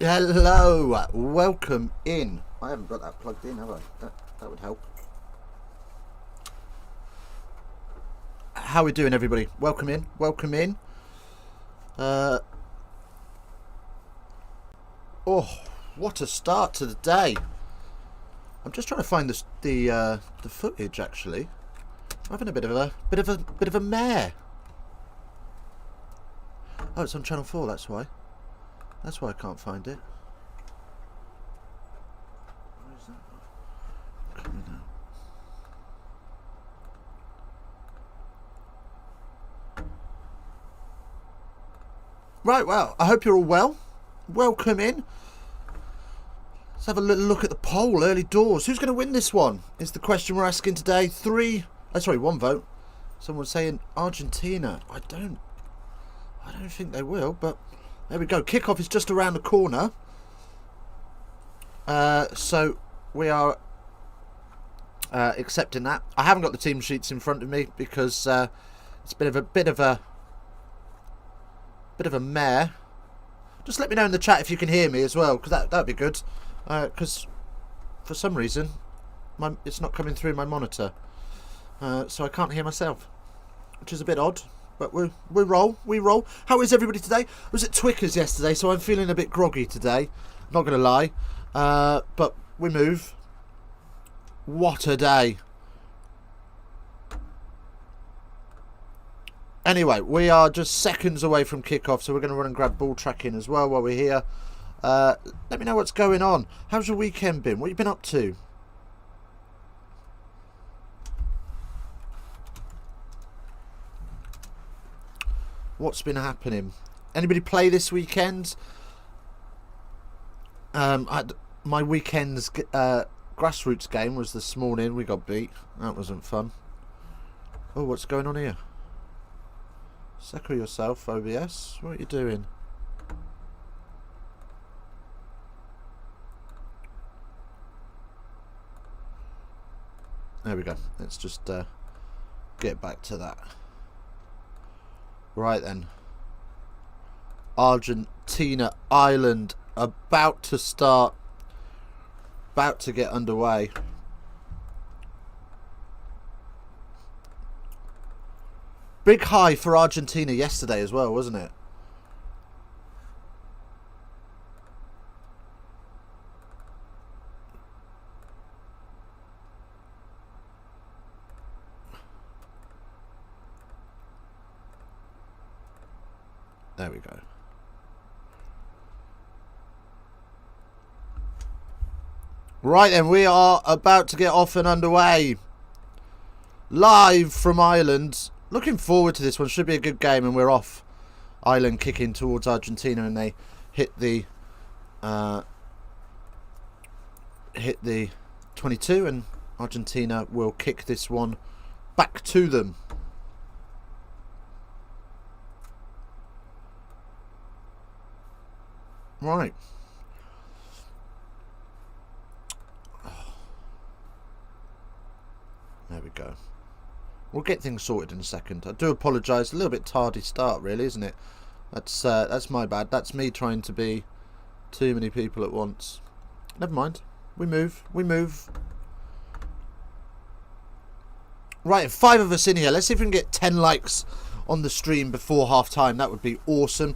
Hello, welcome in. I haven't got that plugged in, have I? That would help. How are we doing, everybody? Welcome in. Welcome in. Oh, what a start to the day! I'm just trying to find the footage. Actually, I'm having a bit of a mare. Oh, it's on Channel 4. That's why. That's why I can't find it. Where is that? Coming out. Right, well, I hope you're all well. Welcome in. Let's have a little look at the poll early doors. Who's going to win this one? Is the question we're asking today. One vote. Someone's saying Argentina. I don't think they will, but there we go. Kickoff is just around the corner. So we are accepting that. I haven't got the team sheets in front of me because it's been a bit of a mare. Just let me know in the chat if you can hear me as well, because that'd be good. Because for some reason it's not coming through my monitor, so I can't hear myself, which is a bit odd. But we roll. How is everybody today? I was at Twickers yesterday, so I'm feeling a bit groggy today. Not going to lie. But we move. What a day. Anyway, we are just seconds away from kickoff, so we're going to run and grab ball tracking as well while we're here. Let me know what's going on. How's your weekend been? What have you been up to? What's been happening? Anybody play this weekend? My weekend's grassroots game was this morning. We got beat. That wasn't fun. Oh, what's going on here? Secure yourself, OBS. What are you doing? There we go. Let's just get back to that. Right then. Argentina, Ireland, about to start. About to get underway. Big high for Argentina yesterday as well, wasn't it? There we go. Right then, we are about to get off and underway. Live from Ireland. Looking forward to this one. Should be a good game, and we're off. Ireland kicking towards Argentina, and they hit the 22, and Argentina will kick this one back to them. Right. There we go. We'll get things sorted in a second. I do apologise. A little bit tardy start, really, isn't it? That's my bad. That's me trying to be too many people at once. Never mind. We move. We move. Right, 5 of us in here. Let's see if we can get 10 likes on the stream before half time. That would be awesome.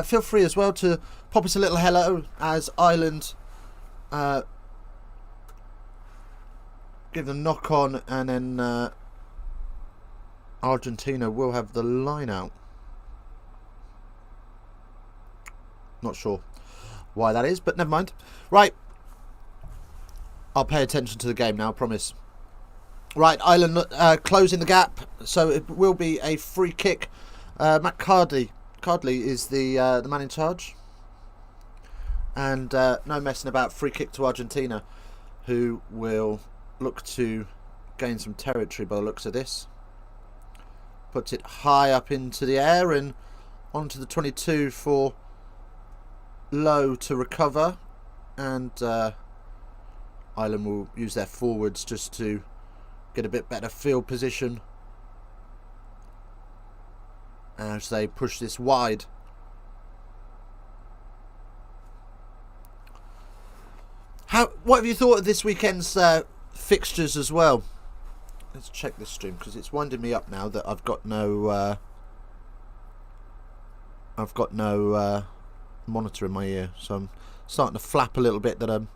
Feel free as well to pop us a little hello as Ireland give them knock on, and then Argentina will have the line out. Not sure why that is, but never mind. Right, I'll pay attention to the game now, I promise. Right, Ireland closing the gap, so it will be a free kick. Matt Cardley is the man in charge, and no messing about. Free kick to Argentina, who will look to gain some territory by the looks of this. Puts it high up into the air and onto the 22 for Low to recover, and Ireland will use their forwards just to get a bit better field position as they push this wide. What have you thought of this weekend's fixtures as well? Let's check this stream because it's winding me up now that I've got no monitor in my ear, so I'm starting to flap a little bit that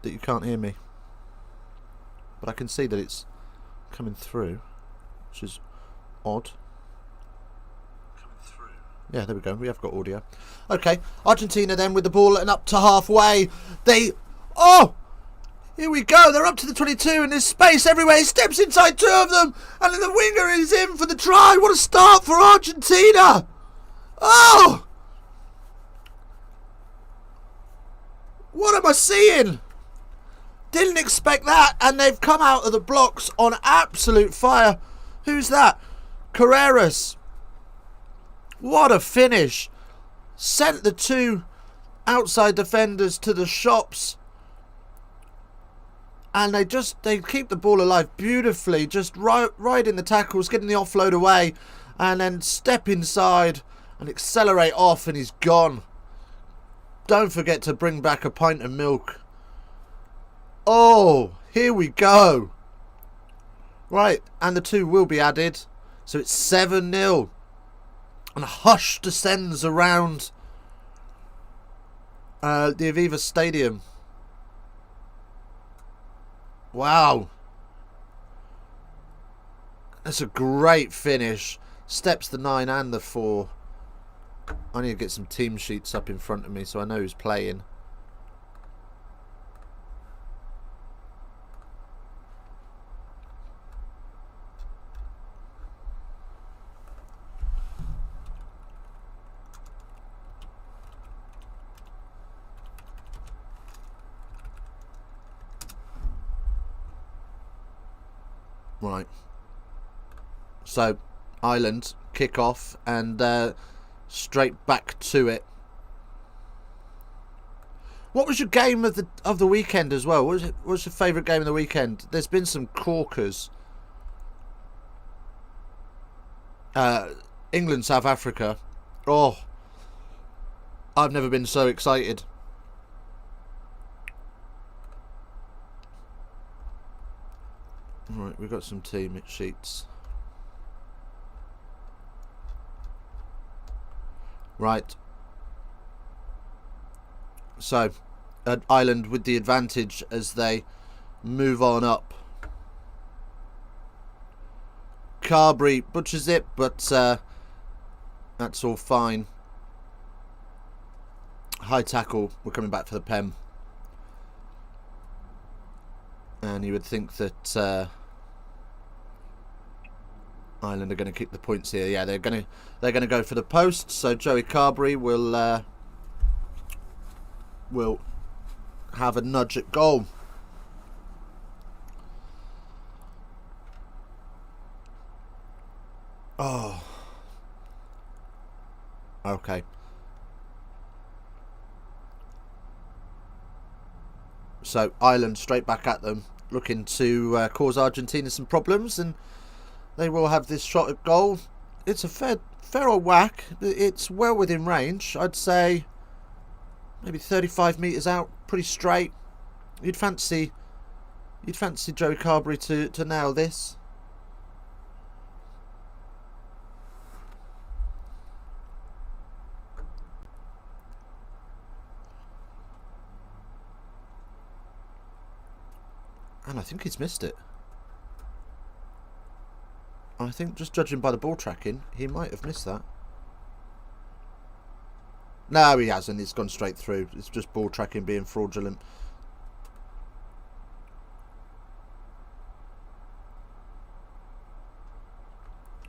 you can't hear me, but I can see that it's coming through, which is odd. Yeah, there we go. We have got audio. Okay, Argentina then with the ball and up to halfway. Here we go. They're up to the 22 and there's space everywhere. He steps inside two of them and then the winger is in for the try. What a start for Argentina. Oh! What am I seeing? Didn't expect that, and they've come out of the blocks on absolute fire. Who's that? Carreras. What a finish. Sent the two outside defenders to the shops. And they keep the ball alive beautifully. Just riding the tackles, getting the offload away. And then step inside and accelerate off and he's gone. Don't forget to bring back a pint of milk. Oh, here we go. Right, and the two will be added. So it's 7-0. And a hush descends around the Aviva Stadium. Wow. That's a great finish. Steps the 9 and the 4. I need to get some team sheets up in front of me so I know who's playing. Right. So, Ireland kick off and straight back to it. What was your game of the weekend as well? What was your favourite game of the weekend? There's been some corkers. England, South Africa. Oh, I've never been so excited. Right, we've got some team sheets. Right. So, Ireland with the advantage as they move on up. Carberry butchers it, but that's all fine. High tackle. We're coming back for the pen. And you would think that Ireland are going to keep the points here. Yeah, they're going to go for the post. So Joey Carberry will have a nudge at goal. Oh, okay. So Ireland straight back at them, looking to cause Argentina some problems, and they will have this shot at goal. It's a fair old whack. It's well within range. I'd say maybe 35 metres out, pretty straight. You'd fancy Joey Carberry to nail this. And I think he's missed it. I think, just judging by the ball tracking, he might have missed that. No, he hasn't. It's gone straight through. It's just ball tracking being fraudulent.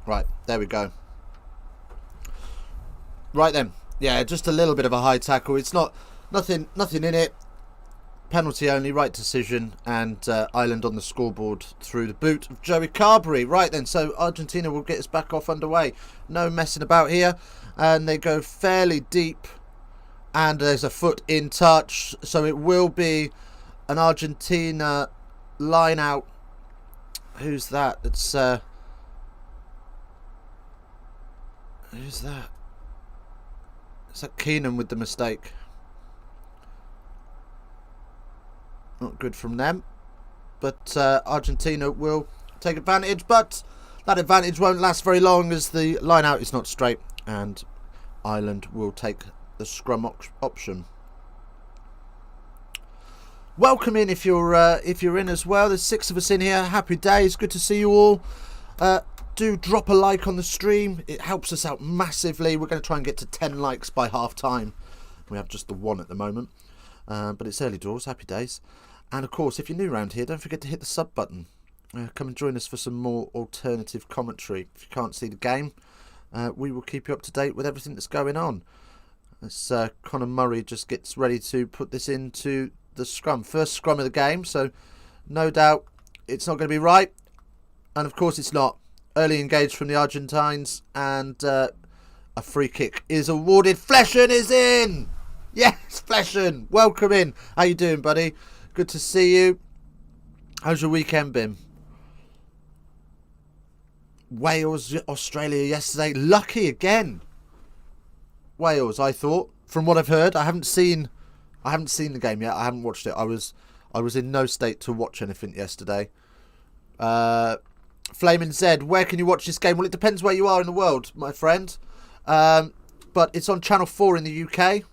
Right, there we go. Right then. Yeah, just a little bit of a high tackle. It's nothing in it. Penalty only, right decision, and Ireland on the scoreboard through the boot of Joey Carberry. Right then, so Argentina will get us back off underway. No messing about here, and they go fairly deep, and there's a foot in touch, so it will be an Argentina line out. Who's that? It's who's that? Is that Keenan with the mistake? Not good from them. But Argentina will take advantage. But that advantage won't last very long as the line out is not straight. And Ireland will take the scrum option. Welcome in if you're in as well. There's 6 of us in here. Happy days. Good to see you all. Do drop a like on the stream. It helps us out massively. We're going to try and get to 10 likes by half time. We have just the 1 at the moment. But it's early doors. Happy days. And of course, if you're new around here, don't forget to hit the sub button. Come and join us for some more alternative commentary. If you can't see the game, we will keep you up to date with everything that's going on. As Conor Murray just gets ready to put this into the scrum. First scrum of the game, so no doubt it's not going to be right. And of course it's not. Early engaged from the Argentines, and a free kick is awarded. Fleshen is in! Yes, Fleshen! Welcome in. How you doing, buddy? Good to see you. How's your weekend been? Wales, Australia yesterday. Lucky again. Wales, I thought. From what I've heard, I haven't seen the game yet. I haven't watched it. I was in no state to watch anything yesterday. Flaming Zed, where can you watch this game? Well, it depends where you are in the world, my friend. But it's on Channel 4 in the UK.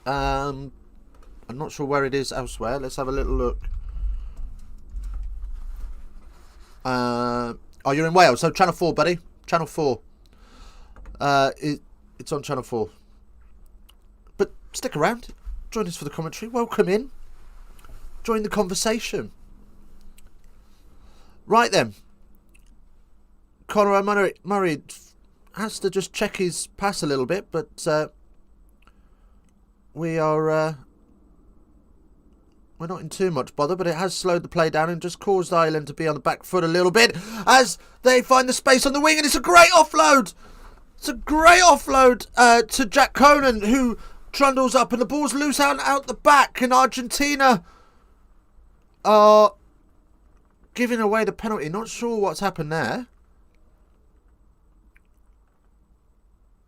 I'm not sure where it is elsewhere. Let's have a little look. Oh, you're in Wales. So Channel 4, buddy. Channel 4. It's on Channel 4. But stick around. Join us for the commentary. Welcome in. Join the conversation. Right then. Conor Murray has to just check his pass a little bit, but we're not in too much bother, but it has slowed the play down and just caused Ireland to be on the back foot a little bit as they find the space on the wing, and it's a great offload. It's a great offload to Jack Conan, who trundles up, and the ball's loose out the back, and Argentina are giving away the penalty. Not sure what's happened there.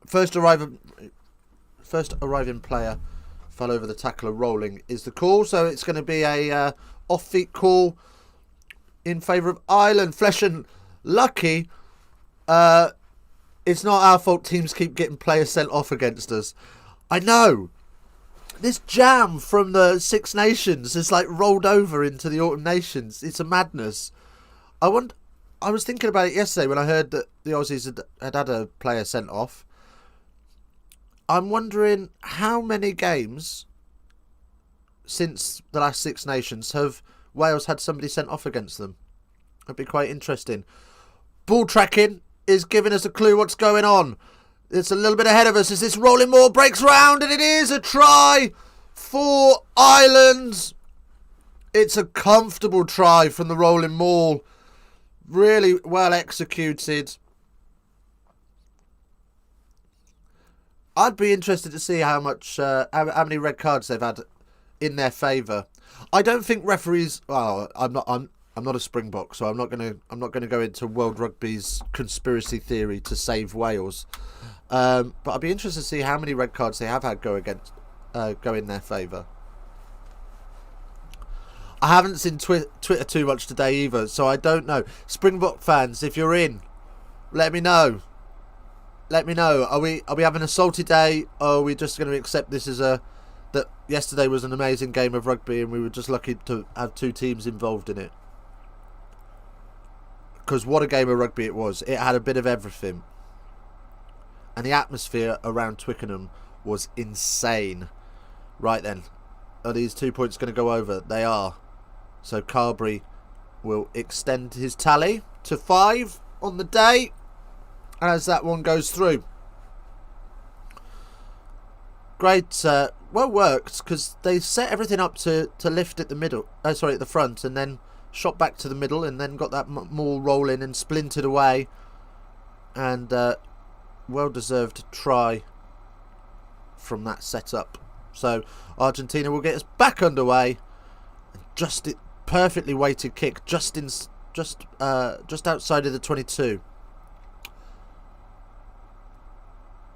First arriving player fell over the tackler rolling is the call. So it's going to be a off-feet call in favour of Ireland. Fleshen, lucky. It's not our fault teams keep getting players sent off against us. I know. This jam from the Six Nations is like rolled over into the Autumn Nations. It's a madness. I was thinking about it yesterday when I heard that the Aussies had a player sent off. I'm wondering how many games since the last Six Nations have Wales had somebody sent off against them. That'd be quite interesting. Ball tracking is giving us a clue what's going on. It's a little bit ahead of us as this rolling maul breaks round, and it is a try for Ireland. It's a comfortable try from the rolling maul. Really well executed. I'd be interested to see how many red cards they've had in their favour. I don't think referees. Well, I'm not a Springbok, so I'm not gonna go into World Rugby's conspiracy theory to save Wales. But I'd be interested to see how many red cards they have had go in their favour. I haven't seen Twitter too much today either, so I don't know. Springbok fans, if you're in, let me know. Let me know. Are we having a salty day, or are we just going to accept this as that yesterday was an amazing game of rugby and we were just lucky to have 2 teams involved in it? Because what a game of rugby it was. It had a bit of everything. And the atmosphere around Twickenham was insane. Right then. Are these 2 points going to go over? They are. So Carberry will extend his tally to 5 on the day as that one goes through. Great. Well worked, because they set everything up to lift at the middle. At the front, and then shot back to the middle, and then got that maul rolling and splintered away. And well-deserved try from that setup. So Argentina will get us back underway. Just perfectly weighted kick, just outside of the 22.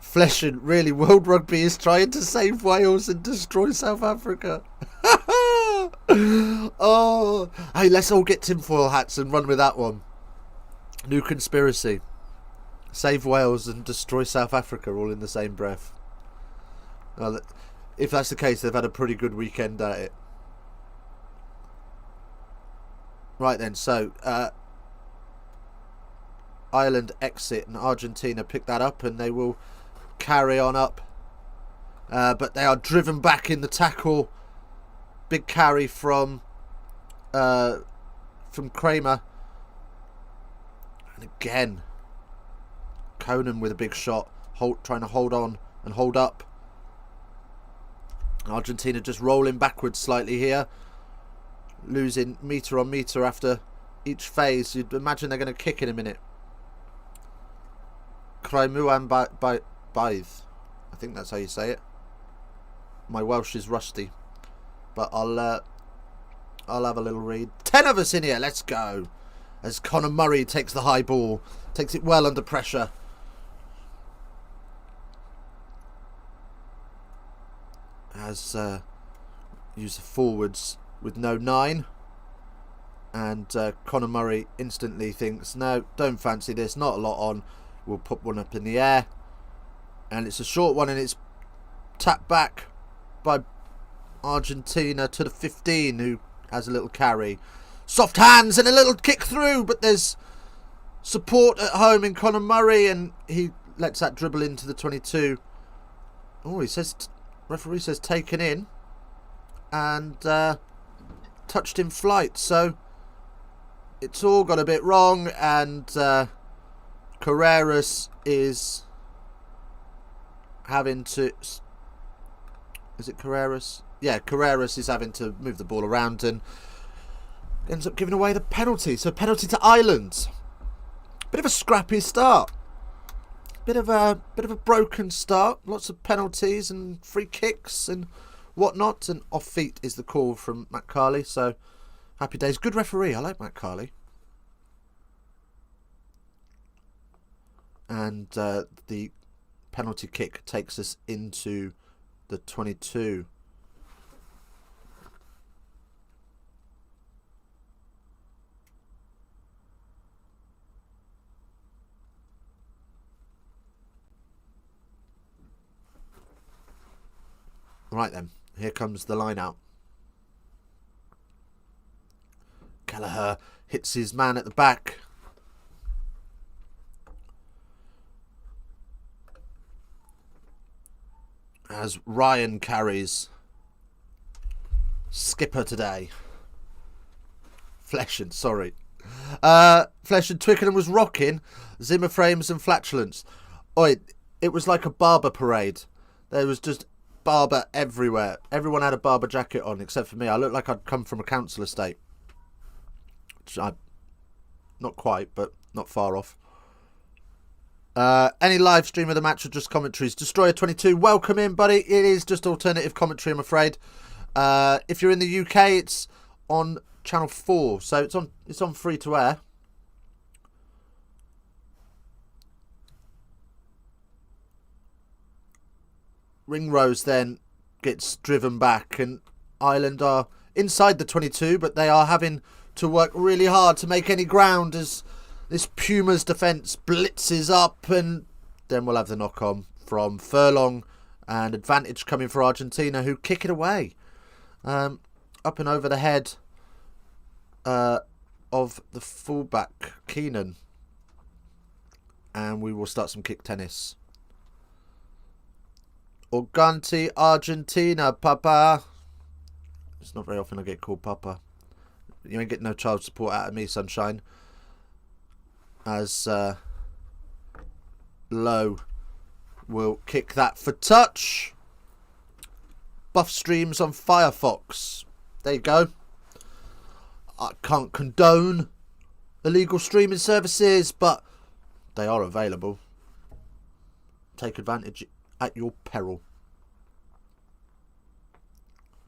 Fleshen, really, World Rugby is trying to save Wales and destroy South Africa. Oh, hey, let's all get tinfoil hats and run with that one. New conspiracy. Save Wales and destroy South Africa all in the same breath. Well, if that's the case, they've had a pretty good weekend at it. Right then, so Ireland exit and Argentina pick that up, and they will carry on up. But they are driven back in the tackle. Big carry from Kramer. And again, Conan with a big shot, trying to hold on and hold up. Argentina just rolling backwards slightly here, losing metre on metre after each phase. You'd imagine they're going to kick in a minute. Kraimuan Baith, I think that's how you say it. My Welsh is rusty, but I'll have a little read. 10 of us in here, let's go. As Conor Murray takes the high ball, takes it well under pressure. As use the forwards with no 9, and Conor Murray instantly thinks, no, don't fancy this, not a lot on, we'll put one up in the air, and it's a short one, and it's tapped back by Argentina to the 15, who has a little carry, soft hands and a little kick through, but there's support at home in Conor Murray, and he lets that dribble into the 22. Oh, he says, referee says taken in and touched in flight, so it's all got a bit wrong, and Carreras is having to... Is it Carreras? Yeah, Carreras is having to move the ball around and ends up giving away the penalty. So penalty to Ireland. Bit of a scrappy start. Bit of a broken start. Lots of penalties and free kicks and whatnot. And off feet is the call from Matt Carley. So happy days. Good referee. I like Matt Carley. And the penalty kick takes us into the 22. Right then, here comes the line out. Kelleher hits his man at the back. As Ryan carries. Skipper today. Flesh and Twickenham was rocking. Zimmer frames and flatulence. Oi, it was like a barber parade. There was just barber everywhere. Everyone had a barber jacket on except for me. I looked like I'd come from a council estate. Which not quite, but not far off. Any live stream of the match or just commentaries? Destroyer 22, welcome in, buddy. It is just alternative commentary, I'm afraid. If you're in the UK, it's on channel 4, so it's on free to air. Ringrose then gets driven back, and Ireland are inside the 22, but they are having to work really hard to make any ground as this Puma's defence blitzes up, and then we'll have the knock-on from Furlong, and advantage coming for Argentina, who kick it away. Up and over the head of the fullback, Keenan. And we will start some kick tennis. Organti, Argentina, Papa. It's not very often I get called Papa. You ain't getting no child support out of me, sunshine. As Lowe will kick that for touch. Buff streams on Firefox. There you go. I can't condone illegal streaming services, but they are available. Take advantage at your peril.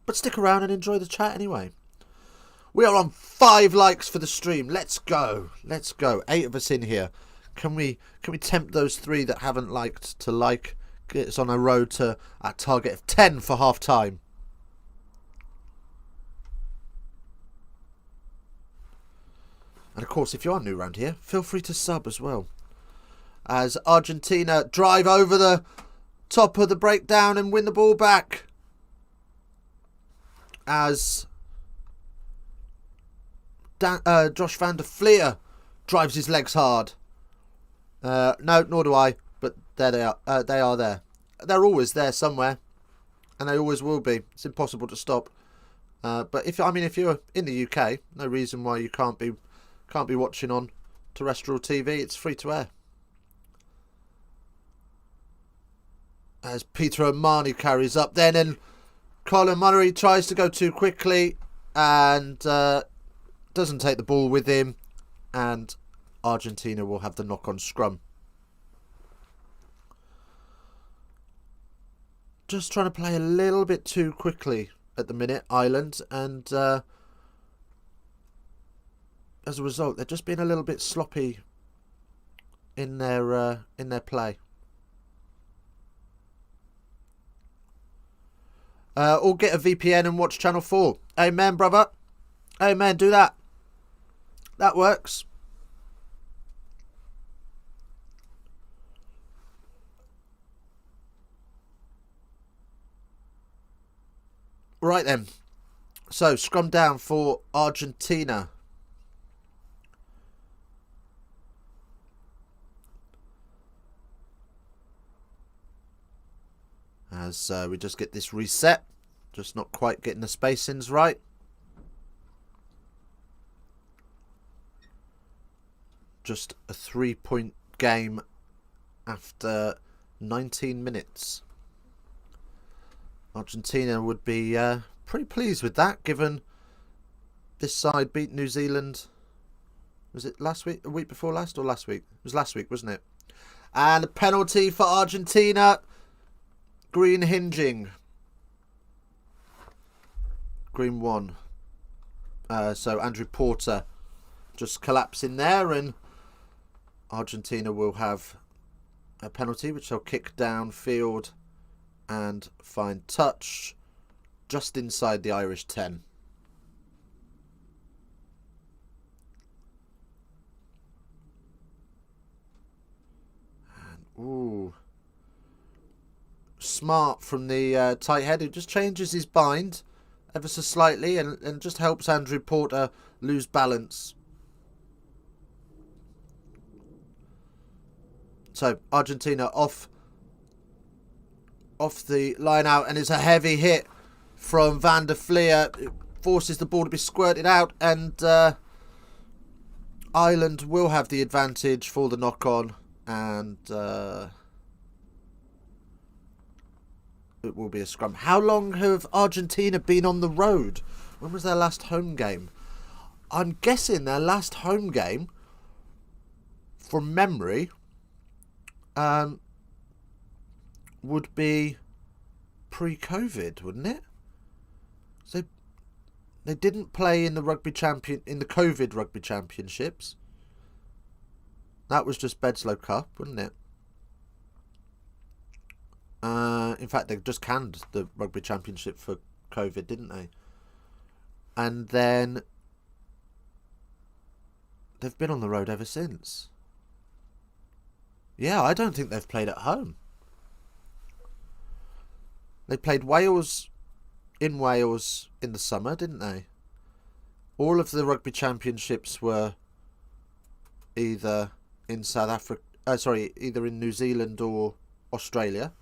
But stick around and enjoy the chat anyway. We are on 5 likes for the stream. Let's go. Let's go. 8 of us in here. Can we tempt those 3 that haven't liked to like? Get us on a road to a target of 10 for half time. And of course, if you are new around here, feel free to sub as well. As Argentina drive over the top of the breakdown and win the ball back. As Josh van der Fleer drives his legs hard. No, nor do I. But there they are. They are there. They're always there somewhere, and they always will be. It's impossible to stop. But if you're in the UK, no reason why you can't be watching on terrestrial TV. It's free to air. As Peter O'Mahony carries up then, and Colin Murray tries to go too quickly and doesn't take the ball with him, and Argentina will have the knock-on scrum. Just trying to play a little bit too quickly at the minute, Ireland, and as a result, they're just being a little bit sloppy in their play. Or get a VPN and watch Channel 4. Amen, brother. Amen, do that. That works. Right then. So, scrum down for Argentina. As we just get this reset. Just not quite getting the spacings right. Just a 3-point game after 19 minutes. Argentina would be pretty pleased with that, given this side beat New Zealand. Was it last week? A week before last or last week? It was last week, wasn't it? And a penalty for Argentina. Green hinging. Green 1. So Andrew Porter just collapsing there, and Argentina will have a penalty which they'll kick downfield and find touch just inside the Irish 10. And ooh, smart from the tight head, who just changes his bind ever so slightly and just helps Andrew Porter lose balance. So Argentina off the line out, and it's a heavy hit from Van der Fleer. It forces the ball to be squirted out, and Ireland will have the advantage for the knock-on, and it will be a scrum. How long have Argentina been on the road? When was their last home game? I'm guessing their last home game, from memory, would be pre-COVID, wouldn't it? So they didn't play in the COVID Rugby Championships. That was just Bedslow Cup, wasn't it? In fact, they just canned the Rugby Championship for COVID, didn't they? And then they've been on the road ever since. Yeah, I don't think they've played at home. They played Wales in the summer, didn't they? All of the Rugby Championships were either in either in New Zealand or Australia.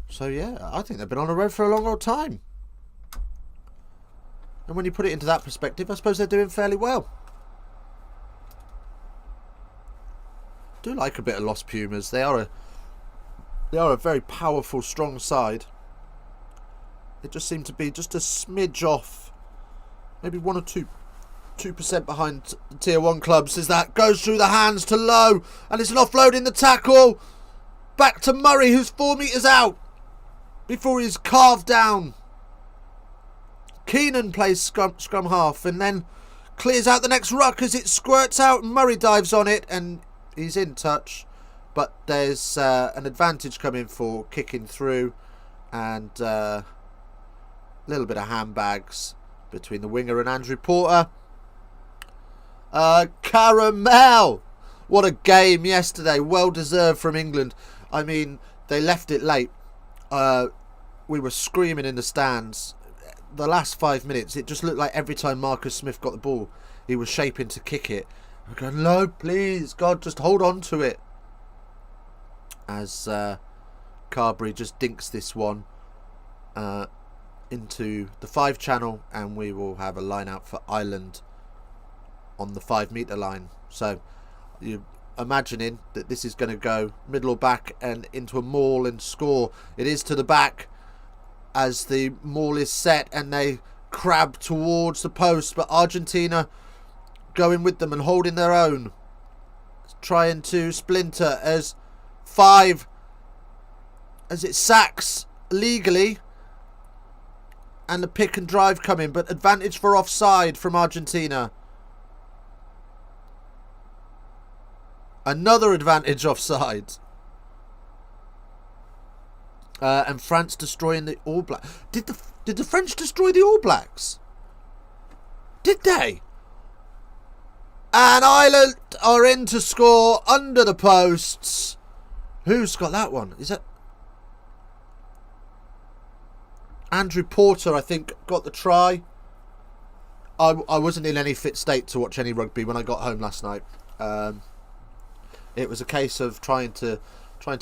So yeah, I think they've been on the road for a long old time. And when you put it into that perspective, I suppose they're doing fairly well. I do like a bit of Los Pumas. They are a very powerful, strong side. They just seem to be just a smidge off, maybe 1 or 2% behind the Tier 1 clubs, as that goes through the hands to Lowe, and it's an offload in the tackle. Back to Murray, who's 4 metres out before he's carved down. Keenan plays scrum half and then clears out the next ruck as it squirts out, and Murray dives on it and he's in touch. But there's an advantage coming for kicking through, and a little bit of handbags between the winger and Andrew Porter. Caramel! What a game yesterday. Well deserved from England. I mean, they left it late. We were screaming in the stands. The last 5 minutes, it just looked like every time Marcus Smith got the ball, he was shaping to kick it. We're going, no, please, God, just hold on to it. As Carberry just dinks this one into the 5 channel, and we will have a line out for Ireland on the 5 metre line. So you're imagining that this is going to go middle or back and into a maul and score. It is to the back as the maul is set and they crab towards the post, but Argentina going with them and holding their own, trying to splinter as 5 as it sacks legally, and the pick and drive coming, but advantage for offside from Argentina. Another advantage offside. And France destroying the All Blacks. Did the French destroy the All Blacks? Did they? And Ireland are in to score under the posts. Who's got that one? Is that Andrew Porter? I think got the try. I wasn't in any fit state to watch any rugby when I got home last night. It was a case of trying to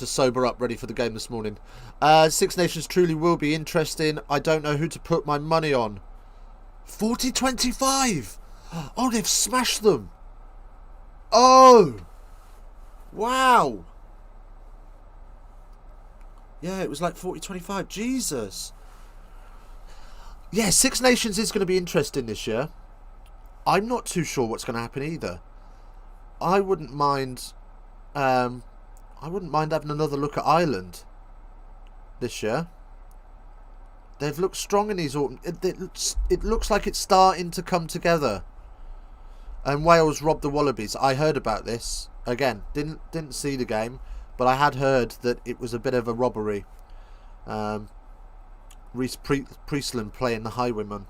sober up, ready for the game this morning. Six Nations truly will be interesting. I don't know who to put my money on. 40-25. Oh, they've smashed them. Oh, wow. Yeah, it was like 40-25. Jesus. Yeah, Six Nations is going to be interesting this year. I'm not too sure what's going to happen either. I wouldn't mind having another look at Ireland this year. They've looked strong in these autumn. It looks like it's starting to come together. And Wales robbed the Wallabies. I heard about this. Again, didn't see the game, but I had heard that it was a bit of a robbery. Reece Priestland playing the highwayman.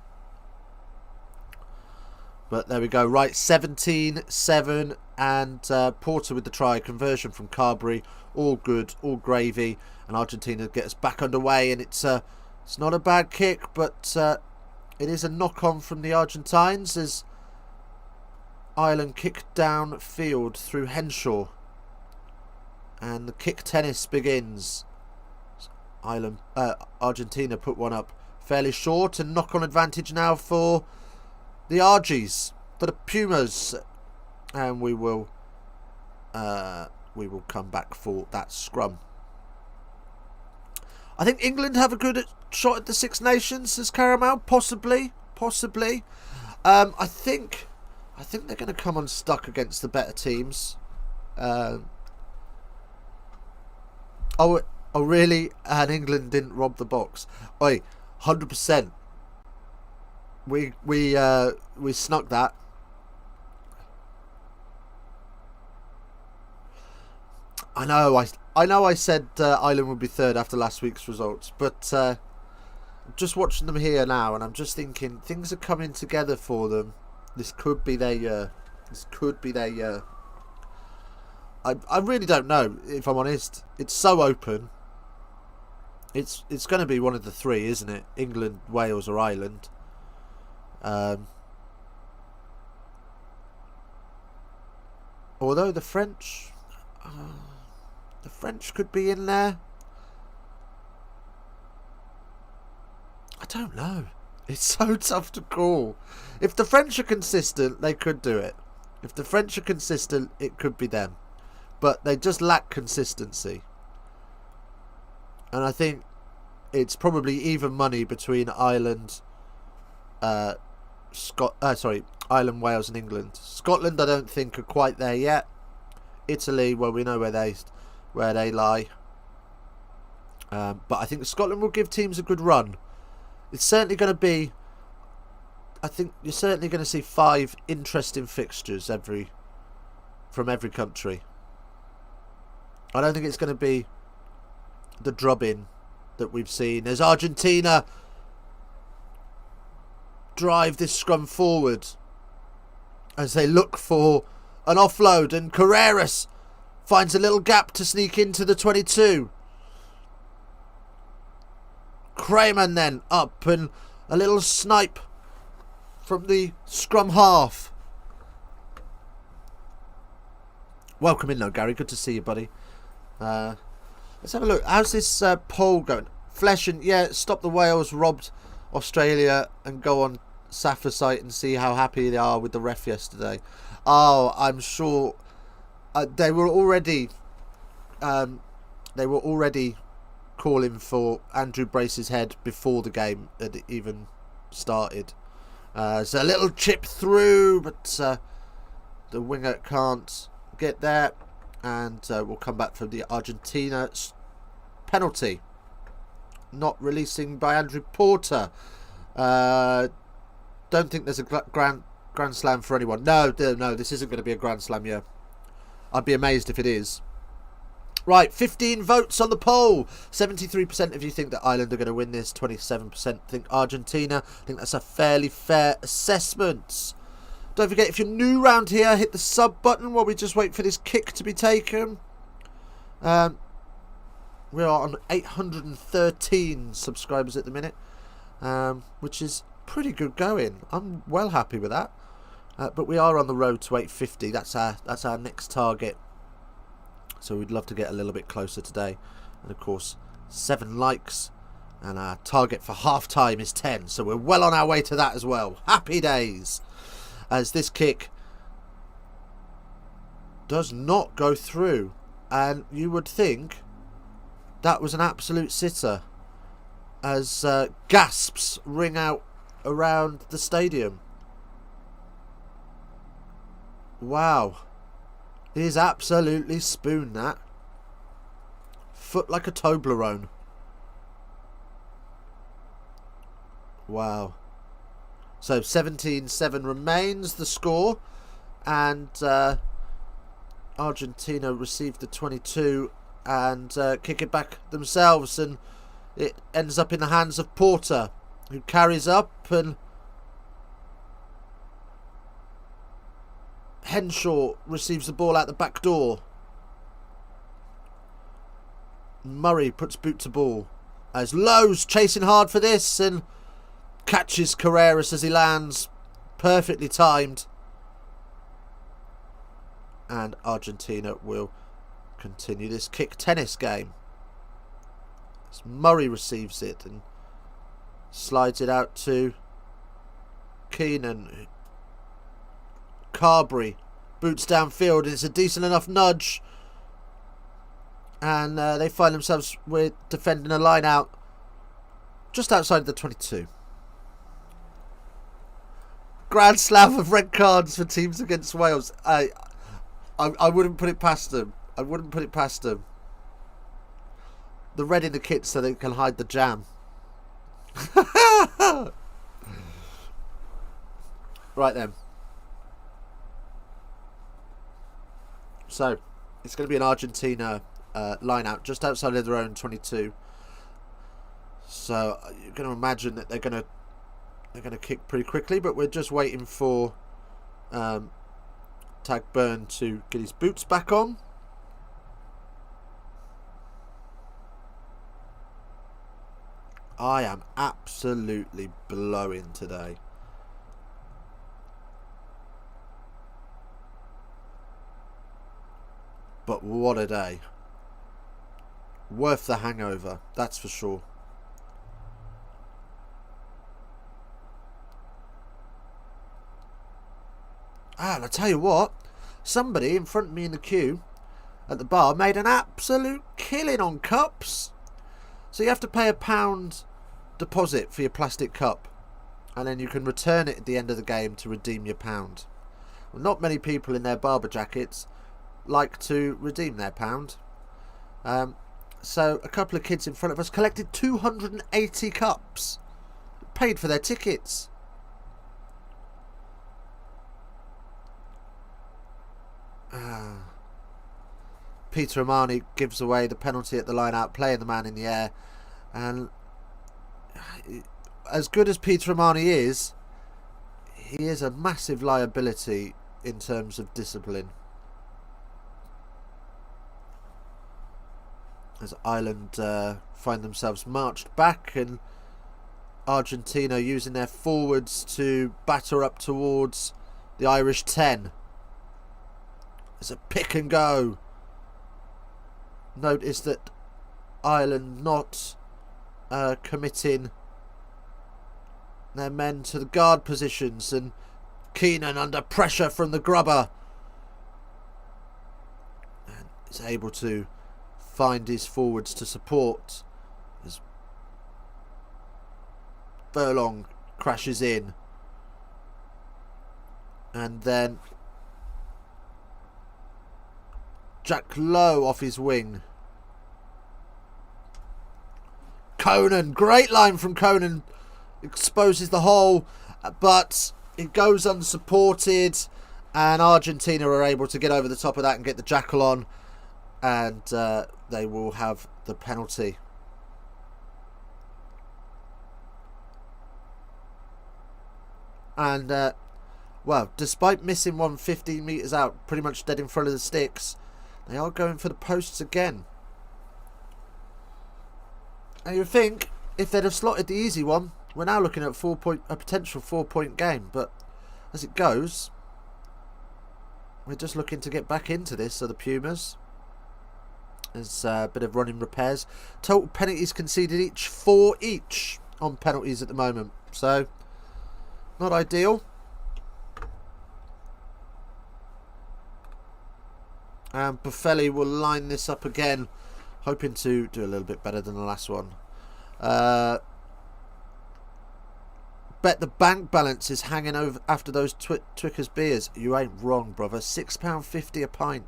But there we go. Right, 17-7, and Porter with the try conversion from Carberry. All good, all gravy, and Argentina gets back underway. And it's not a bad kick, but it is a knock-on from the Argentines as Ireland kick downfield through Henshaw, and the kick tennis begins. Argentina put one up fairly short, and knock-on advantage now for the Argies, for the Pumas, and we will come back for that scrum. I think England have a good shot at the Six Nations, says Caramel. Possibly. I think they're going to come unstuck against the better teams. Oh, really? And England didn't rob the box. Oi, 100%. We snuck that. I know I said Ireland would be third after last week's results, but just watching them here now, and I'm just thinking things are coming together for them. This could be their year. I really don't know, if I'm honest. It's so open. It's going to be one of the three, isn't it? England, Wales, or Ireland. Although the French could be in there. I don't know. It's so tough to call. If the French are consistent, they could do it. If the French are consistent, it could be them. But they just lack consistency. And I think it's probably even money between Ireland, Ireland, Wales and England. Scotland, I don't think are quite there yet. Italy, well, we know where they lie. But I think Scotland will give teams a good run. It's certainly going to be, I think you're certainly going to see 5 interesting fixtures from every country. I don't think it's going to be the drubbing that we've seen. There's Argentina drive this scrum forward as they look for an offload, and Carreras finds a little gap to sneak into the 22. Crayman then up, and a little snipe from the scrum half. Welcome in though, Gary. Good to see you, buddy. Let's have a look. How's this poll going? Flesh and stop the Wales, robbed Australia, and go on Safa's site and see how happy they are with the ref yesterday. Oh, I'm sure they were already calling for Andrew Brace's head before the game had even started. So a little chip through, but the winger can't get there, and we'll come back from the Argentina penalty. Not releasing by Andrew Porter. Don't think there's a grand slam for anyone. No, this isn't going to be a grand slam year. I'd be amazed if it is. Right, 15 votes on the poll. 73% of you think that Ireland are going to win this. 27% think Argentina. I think that's a fairly fair assessment. Don't forget, if you're new round here, hit the sub button while we just wait for this kick to be taken. We are on 813 subscribers at the minute, which is pretty good going. I'm well happy with that. But we are on the road to 850. That's our next target. So we'd love to get a little bit closer today. And of course, 7 likes. And our target for half time is 10. So we're well on our way to that as well. Happy days. As this kick does not go through. And you would think that was an absolute sitter. As gasps ring out around the stadium. Wow. It is absolutely spoon, that. Foot like a Toblerone. Wow. So 17-7 remains the score. And Argentina received the 22 and kick it back themselves. And it ends up in the hands of Porter, who carries up, and Henshaw receives the ball out the back door. Murray puts boot to ball as Lowe's chasing hard for this and catches Carreras as he lands. Perfectly timed. And Argentina will continue this kick tennis game. As Murray receives it and slides it out to Keenan. Carberry boots downfield, and it's a decent enough nudge, and they find themselves with defending a line out just outside the 22. Grand slam of red cards for teams against Wales. I wouldn't put it past them. I wouldn't put it past them. The red in the kit so they can hide the jam. Right then. So, it's going to be an Argentina line out just outside of their own 22. So, you're going to imagine that they're going to kick pretty quickly, but we're just waiting for Tagburn to get his boots back on. I am absolutely blowing today. But what a day. Worth the hangover, that's for sure. And I tell you what, somebody in front of me in the queue at the bar made an absolute killing on cups. So you have to pay £1 deposit for your plastic cup, and then you can return it at the end of the game to redeem your £1. Well, not many people in their barber jackets like to redeem their £1. So a couple of kids in front of us collected 280 cups, paid for their tickets. Peter Amani gives away the penalty at the line out, playing the man in the air, and as good as Peter Amani is, he is a massive liability in terms of discipline. As Ireland find themselves marched back, and Argentina using their forwards to batter up towards the Irish 10. It's a pick and go. Notice that Ireland not committing their men to the guard positions, and Keenan under pressure from the grubber and is able to find his forwards to support as Furlong crashes in, and then Jack Lowe off his wing. Conan, great line from Conan, exposes the hole, but it goes unsupported, and Argentina are able to get over the top of that and get the jackal on, and they will have the penalty. And well, despite missing one 15 metres out, pretty much dead in front of the sticks, they are going for the posts again. And you think if they'd have slotted the easy one, we're now looking at a potential 4-point game. But as it goes, we're just looking to get back into this. So the Pumas, there's a bit of running repairs. Total penalties conceded each, 4 each on penalties at the moment. So not ideal. And Buffelli will line this up again, hoping to do a little bit better than the last one. Bet the bank balance is hanging over after those Twickers beers. You ain't wrong, brother. £6.50 a pint.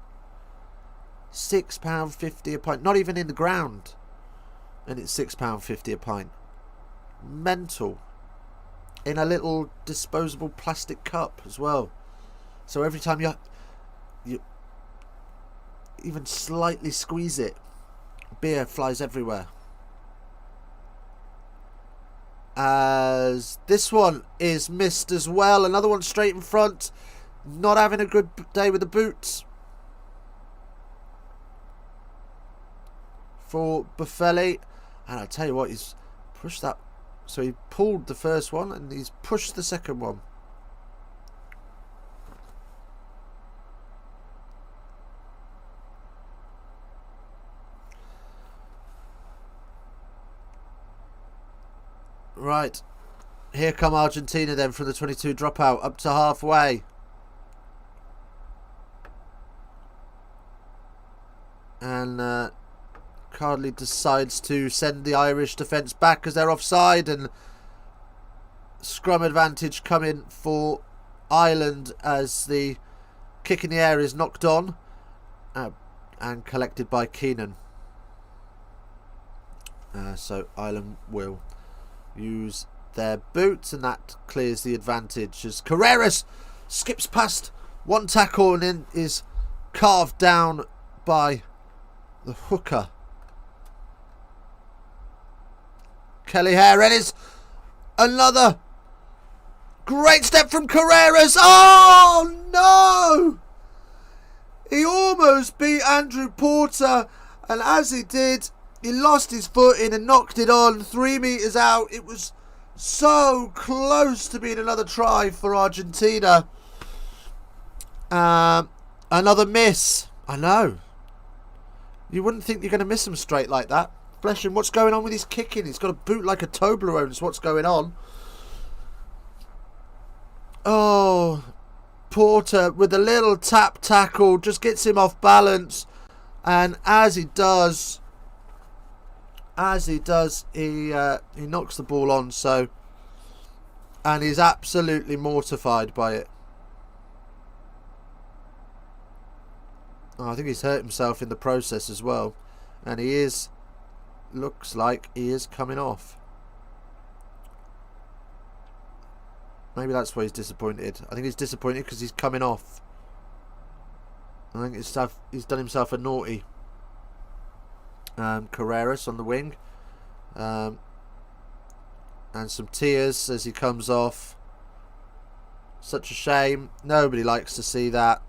£6.50 a pint. Not even in the ground. And it's £6.50 a pint. Mental. In a little disposable plastic cup as well. So every time you even slightly squeeze it, beer flies everywhere. As this one is missed as well. Another one straight in front. Not having a good day with the boots for Buffelli. And I'll tell you what, he's pushed that. So he pulled the first one and he's pushed the second one. Right, here come Argentina then from the 22 dropout, up to halfway. And Cardley decides to send the Irish defence back because they're offside, and scrum advantage coming for Ireland as the kick in the air is knocked on and collected by Keenan. So Ireland will use their boots, and that clears the advantage as Carreras skips past one tackle and then is carved down by the hooker. Kelly Hare, and it's another great step from Carreras. Oh no! He almost beat Andrew Porter, and as he did, he lost his footing and knocked it on 3 metres out. It was so close to being another try for Argentina. Another miss. I know. You wouldn't think you're going to miss him straight like that. Bless him. What's going on with his kicking? He's got a boot like a Toblerone. Is what's going on. Oh, Porter with a little tap tackle just gets him off balance. And as he does, he knocks the ball on. So, and he's absolutely mortified by it. Oh, I think he's hurt himself in the process as well, and looks like he is coming off. Maybe that's why he's disappointed. I think he's disappointed because he's coming off. I think he's done himself a naughty. Carreras on the wing, and some tears as he comes off. Such a shame. Nobody likes to see that.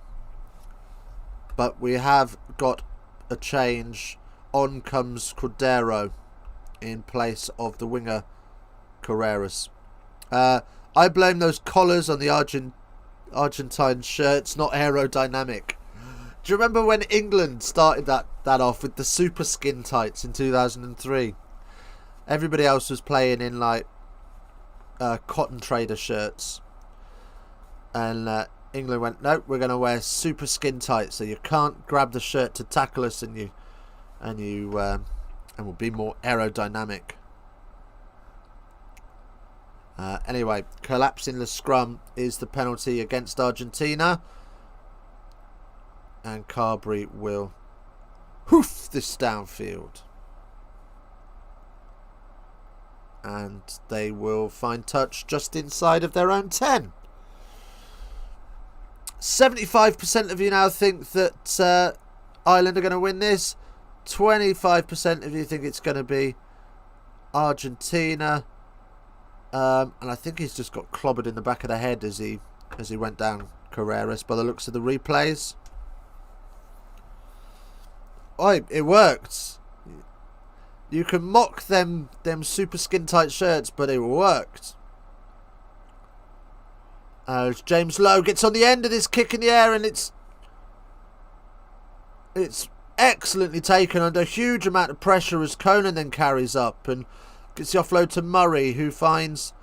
But we have got a change. On comes Cordero in place of the winger Carreras. I blame those collars on the Argentine shirts, not aerodynamic. Do you remember when England started that off with the super skin tights in 2003? Everybody else was playing in like cotton trader shirts, and England went, nope, we're going to wear super skin tights, so you can't grab the shirt to tackle us, and will be more aerodynamic. Anyway, collapsing the scrum is the penalty against Argentina. And Carberry will hoof this downfield. And they will find touch just inside of their own 10. 75% of you now think that Ireland are going to win this. 25% of you think it's going to be Argentina. And I think he's just got clobbered in the back of the head as he went down, Carreras, by the looks of the replays. Oh, it worked. You can mock them super skin tight shirts, but it worked. As James Lowe gets on the end of this kick in the air, and it's excellently taken under a huge amount of pressure as Conan then carries up and gets the offload to Murray, who finds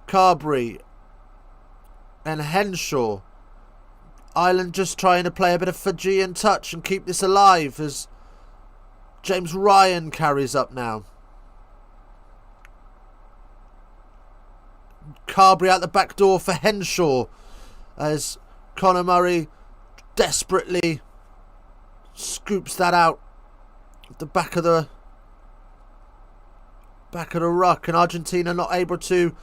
Carberry and Henshaw. Ireland just trying to play a bit of Fijian touch and keep this alive as James Ryan carries up now. Carberry out the back door for Henshaw as Conor Murray desperately scoops that out at the back of the ruck, and Argentina not able to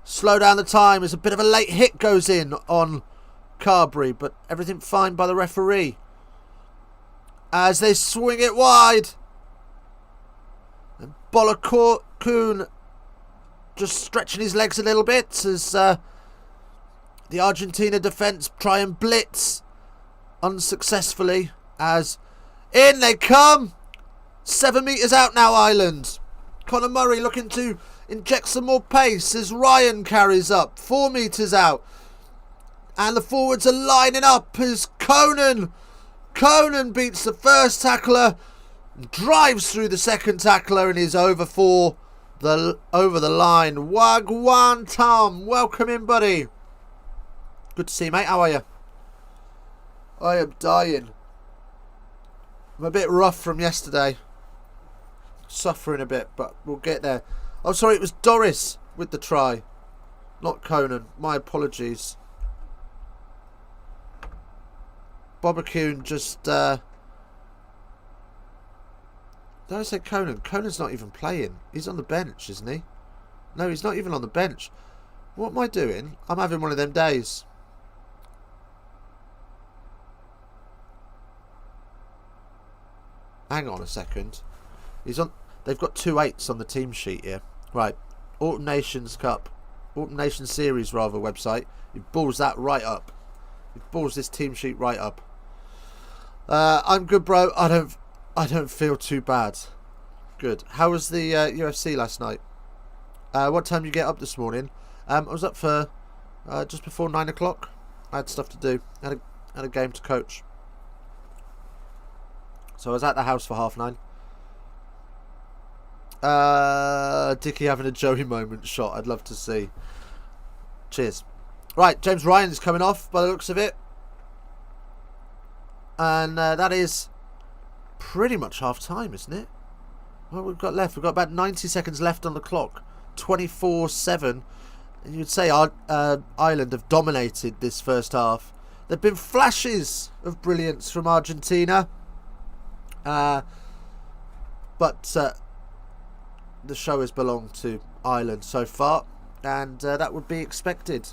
slow down the time as a bit of a late hit goes in on Carberry, but everything fine by the referee as they swing it wide. And Bolakoon just stretching his legs a little bit as the Argentina defence try and blitz unsuccessfully, as in they come. 7 metres out now, Ireland. Conor Murray looking to inject some more pace as Ryan carries up 4 metres out, and the forwards are lining up as Conan beats the first tackler, drives through the second tackler, and is over the line. Wagwan Tom, welcome in, buddy. Good to see you, mate. How are you? I am dying. I'm a bit rough from yesterday. Suffering a bit, but we'll get there. Oh, sorry, it was Doris with the try, not Conan. My apologies. Bobacoon just... Did I say Conan? Conan's not even playing. He's on the bench, isn't he? No, he's not even on the bench. What am I doing? I'm having one of them days. Hang on a second. He's on... They've got 2 8s on the team sheet here. Right. Autumn Nations Cup. Autumn Nations Series, rather, website. He balls that right up. He balls this team sheet right up. I'm good, bro. I don't feel too bad. Good. How was the UFC last night? What time did you get up this morning? I was up for just before 9 o'clock. I had stuff to do. Had a game to coach. So I was at the house for 9:30. Dickie having a Joey moment shot. I'd love to see. Cheers. Right, James Ryan is coming off by the looks of it. And that is pretty much half time, isn't it? What we've got left? We've got about 90 seconds left on the clock. 24-7. And you'd say Ireland have dominated this first half. There have been flashes of brilliance from Argentina. But the show has belonged to Ireland so far, and that would be expected.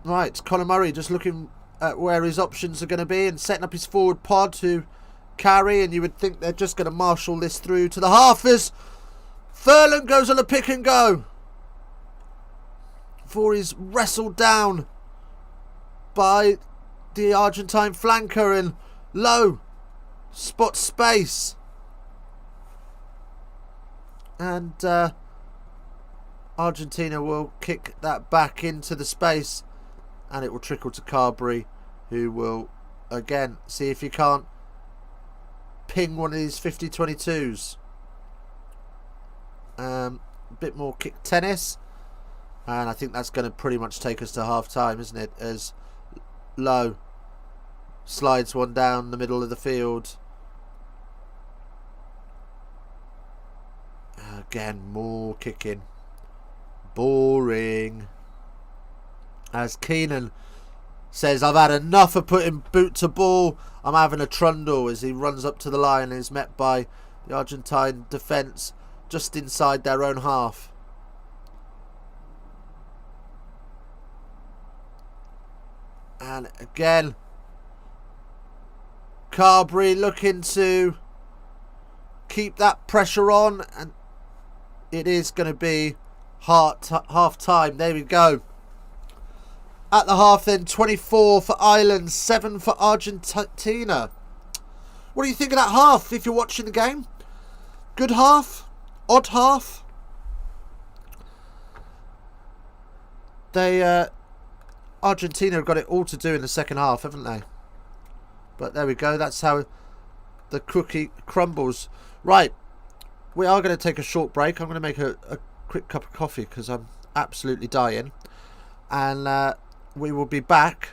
Right, Conor Murray just looking at where his options are going to be and setting up his forward pod to carry, and you would think they're just going to marshal this through to the halfers. Furlan goes on a pick and go. before he's wrestled down by the Argentine flanker, and Low spots space. And Argentina will kick that back into the space, and it will trickle to Carberry, who will again see if he can't ping one of these 50-22s. A bit more kick tennis, and I think that's going to pretty much take us to half time, isn't it, as Low slides one down the middle of the field. Again, more kicking. Boring. As Keenan says, I've had enough of putting boot to ball. I'm having a trundle, as he runs up to the line and is met by the Argentine defence just inside their own half. And again, Carberry looking to keep that pressure on, and it is going to be half time. There we go. At the half then, 24 for Ireland, 7 for Argentina. What do you think of that half if you're watching the game? Good half? Odd half? Argentina have got it all to do in the second half, haven't they? But there we go. That's how the cookie crumbles. Right. We are going to take a short break. I'm going to make a quick cup of coffee because I'm absolutely dying. And we will be back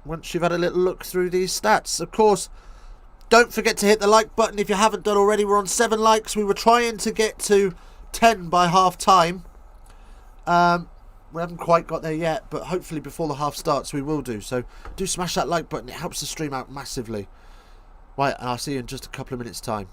once you've had a little look through these stats. Of course, don't forget to hit the like button if you haven't done already. We're on 7 likes. We were trying to get to 10 by half time. We haven't quite got there yet, but hopefully before the half starts we will do. So do smash that like button. It helps the stream out massively. Right, and I'll see you in just a couple of minutes' time.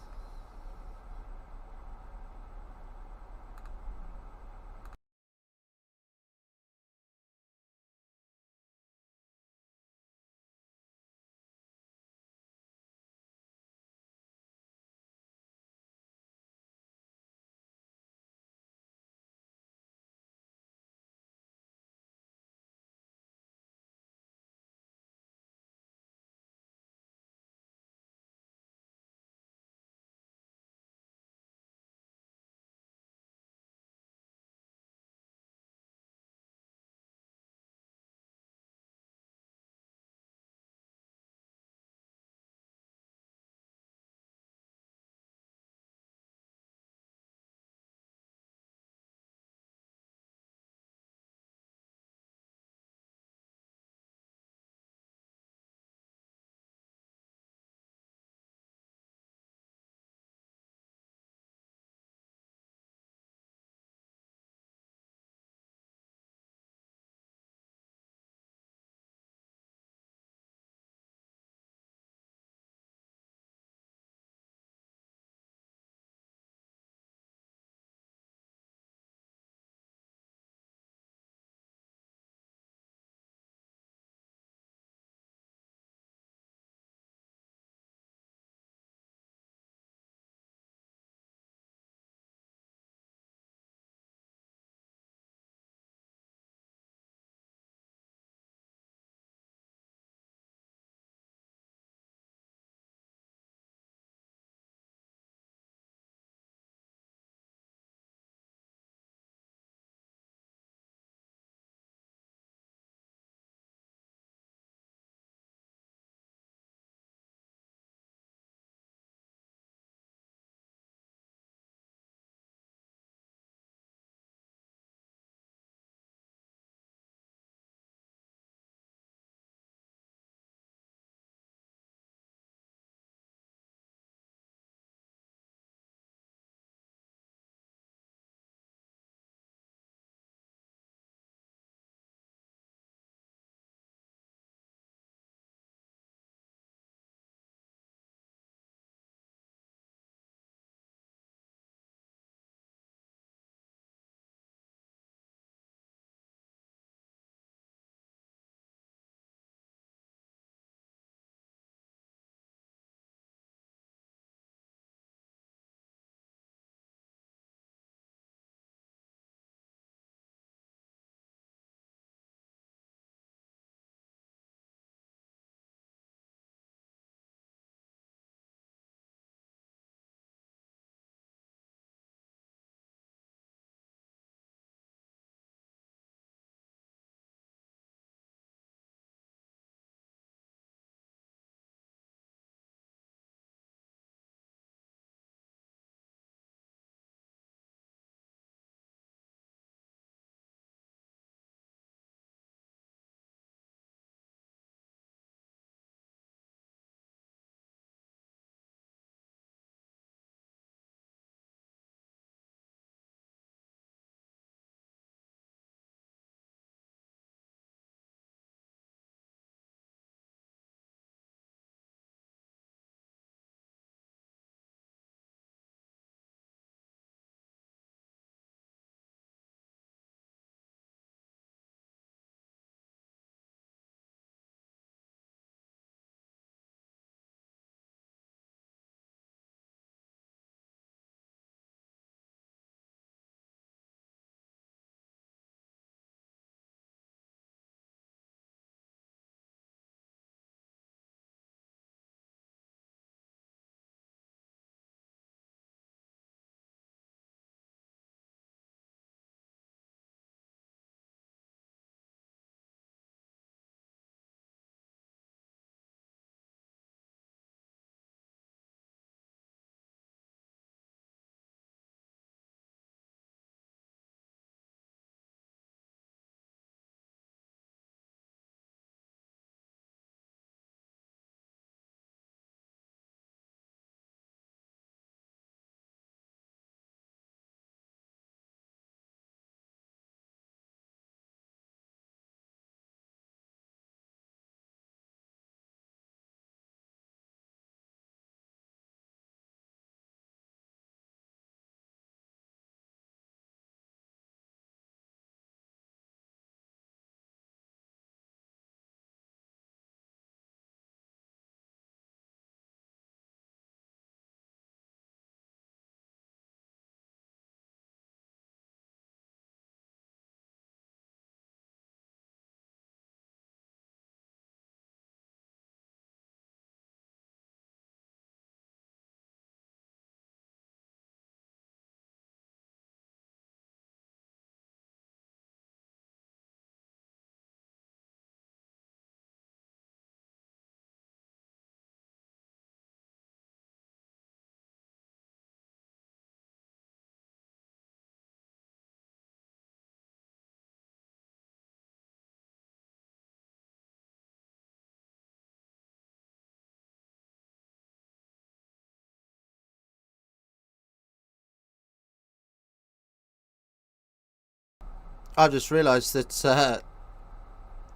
I've just realised that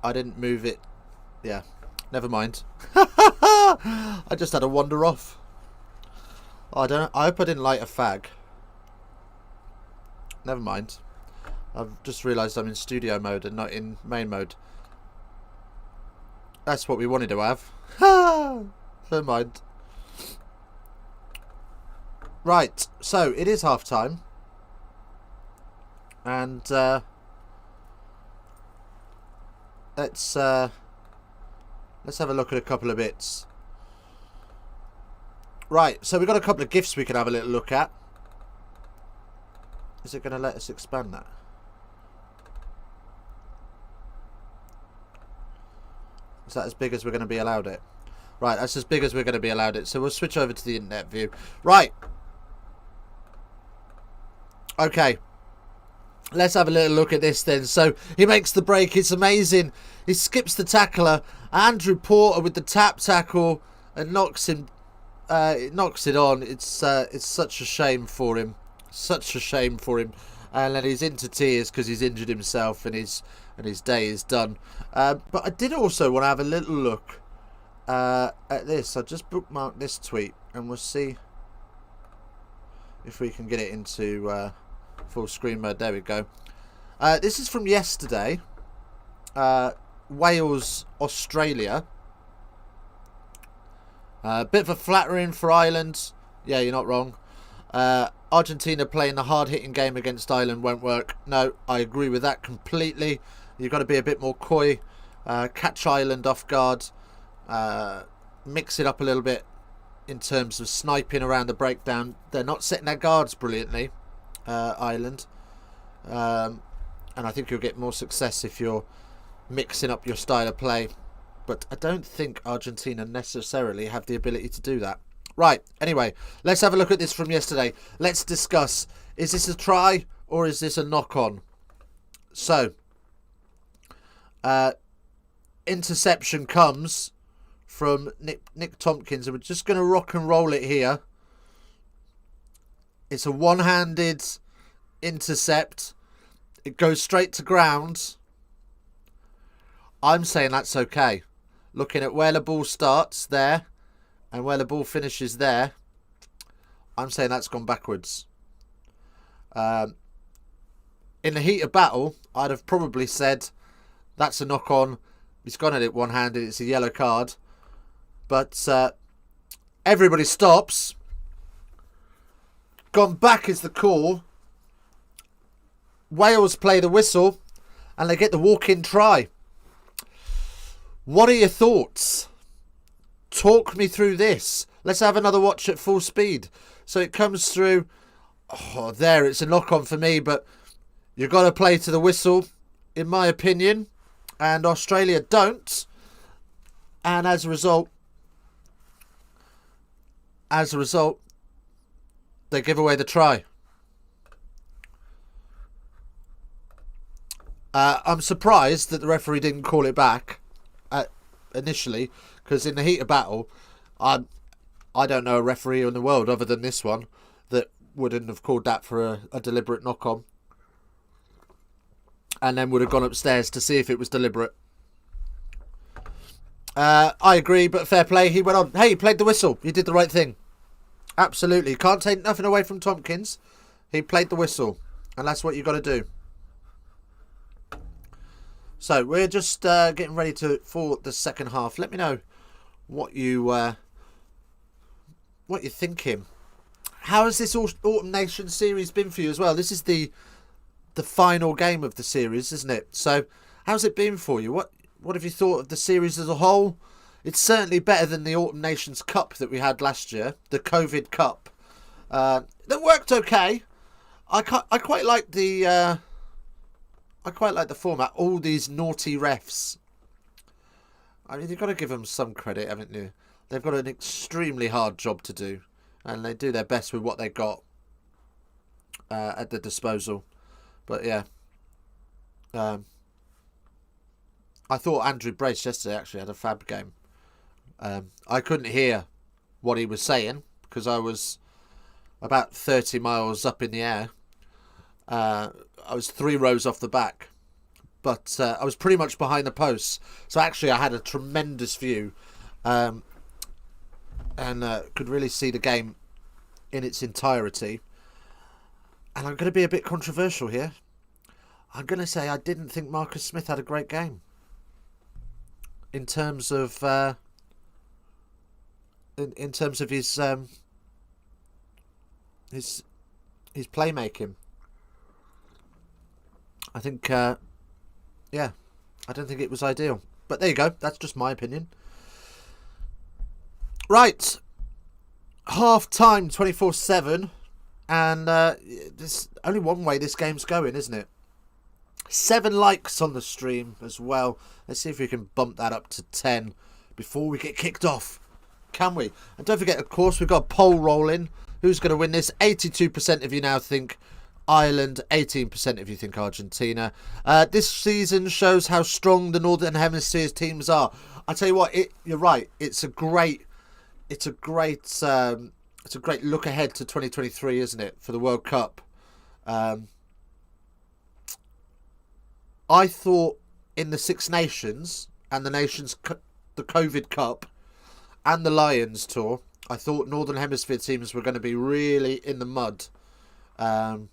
I didn't move it. Yeah, never mind. I just had a wander off. Oh, I don't know. I hope I didn't light a fag. Never mind. I've just realised I'm in studio mode and not in main mode. That's what we wanted to have. Never mind. Right, so it is half time. And let's have a look at a couple of bits. Right, so we've got a couple of gifts we can have a little look at. Is it going to let us expand that? Is that as big as we're going to be allowed it? Right, that's as big as we're going to be allowed it. So we'll switch over to the internet view. Right. Okay. Let's have a little look at this then. So he makes the break. It's amazing. He skips the tackler. Andrew Porter with the tap tackle and knocks him. Knocks it on. It's such a shame for him. Such a shame for him. And then he's into tears because he's injured himself and his day is done. But I did also want to have a little look at this. I just bookmarked this tweet and we'll see if we can get it into full screen mode. There we go. This is from yesterday. Wales, Australia. Bit of a flattering for Ireland. Yeah, you're not wrong. Argentina playing the hard-hitting game against Ireland won't work. No, I agree with that completely. You've got to be a bit more coy. Catch Ireland off guard. Mix it up a little bit in terms of sniping around the breakdown. They're not setting their guards brilliantly, Ireland. And I think you'll get more success if you're mixing up your style of play. But I don't think Argentina necessarily have the ability to do that. Right, anyway, let's have a look at this from yesterday. Let's discuss, is this a try or is this a knock-on? So, interception comes from Nick Tompkins, and we're just going to rock and roll it here. It's a one-handed intercept. It goes straight to ground. I'm saying that's okay. Looking at where the ball starts there and where the ball finishes there, I'm saying that's gone backwards. In the heat of battle, I'd have probably said that's a knock-on. He's gone at it one-handed. It's a yellow card. But everybody stops. Gone back is the call. Wales play the whistle and they get the walk-in try. What are your thoughts? Talk me through this. Let's have another watch at full speed. So it comes through. Oh, there, it's a knock-on for me, but you've got to play to the whistle, in my opinion. And Australia don't. And as a result, they give away the try. I'm surprised that the referee didn't call it back initially, because in the heat of battle, I don't know a referee in the world other than this one that wouldn't have called that for a deliberate knock-on, and then would have gone upstairs to see if it was deliberate. I agree, but fair play. He went on. Hey, he played the whistle. He did the right thing. Absolutely. Can't take nothing away from Tompkins. He played the whistle, and that's what you got to do. So we're just getting ready for the second half. Let me know what you're thinking. How has this Autumn Nation series been for you as well? This is the final game of the series, isn't it? So how's it been for you? What have you thought of the series as a whole? It's certainly better than the Autumn Nations Cup that we had last year, the COVID Cup. That worked okay. I quite like the format. All these naughty refs. I mean, you've got to give them some credit, haven't you? They've got an extremely hard job to do, and they do their best with what they've got at their disposal. But yeah, I thought Andrew Brace yesterday actually had a fab game. I couldn't hear what he was saying because I was about 30 miles up in the air. I was 3 rows off the back, but I was pretty much behind the posts. So actually, I had a tremendous view, and could really see the game in its entirety. And I'm going to be a bit controversial here. I'm going to say I didn't think Marcus Smith had a great game in terms of in terms of his playmaking. I think yeah, I don't think it was ideal. But there you go. That's just my opinion. Right, half time, 24/7, and there's only one way this game's going, isn't it? 7 likes on the stream as well. Let's see if we can bump that up to 10 before we get kicked off. Can we? And don't forget, of course, we've got a poll rolling. Who's going to win this? 82% of you now think Ireland, 18% of you think Argentina. This season shows how strong the Northern Hemisphere's teams are. I tell you what, you're right. It's a great look ahead to 2023, isn't it, for the World Cup? I thought in the Six Nations and the COVID Cup and the Lions Tour, I thought Northern Hemisphere teams were going to be really in the mud. But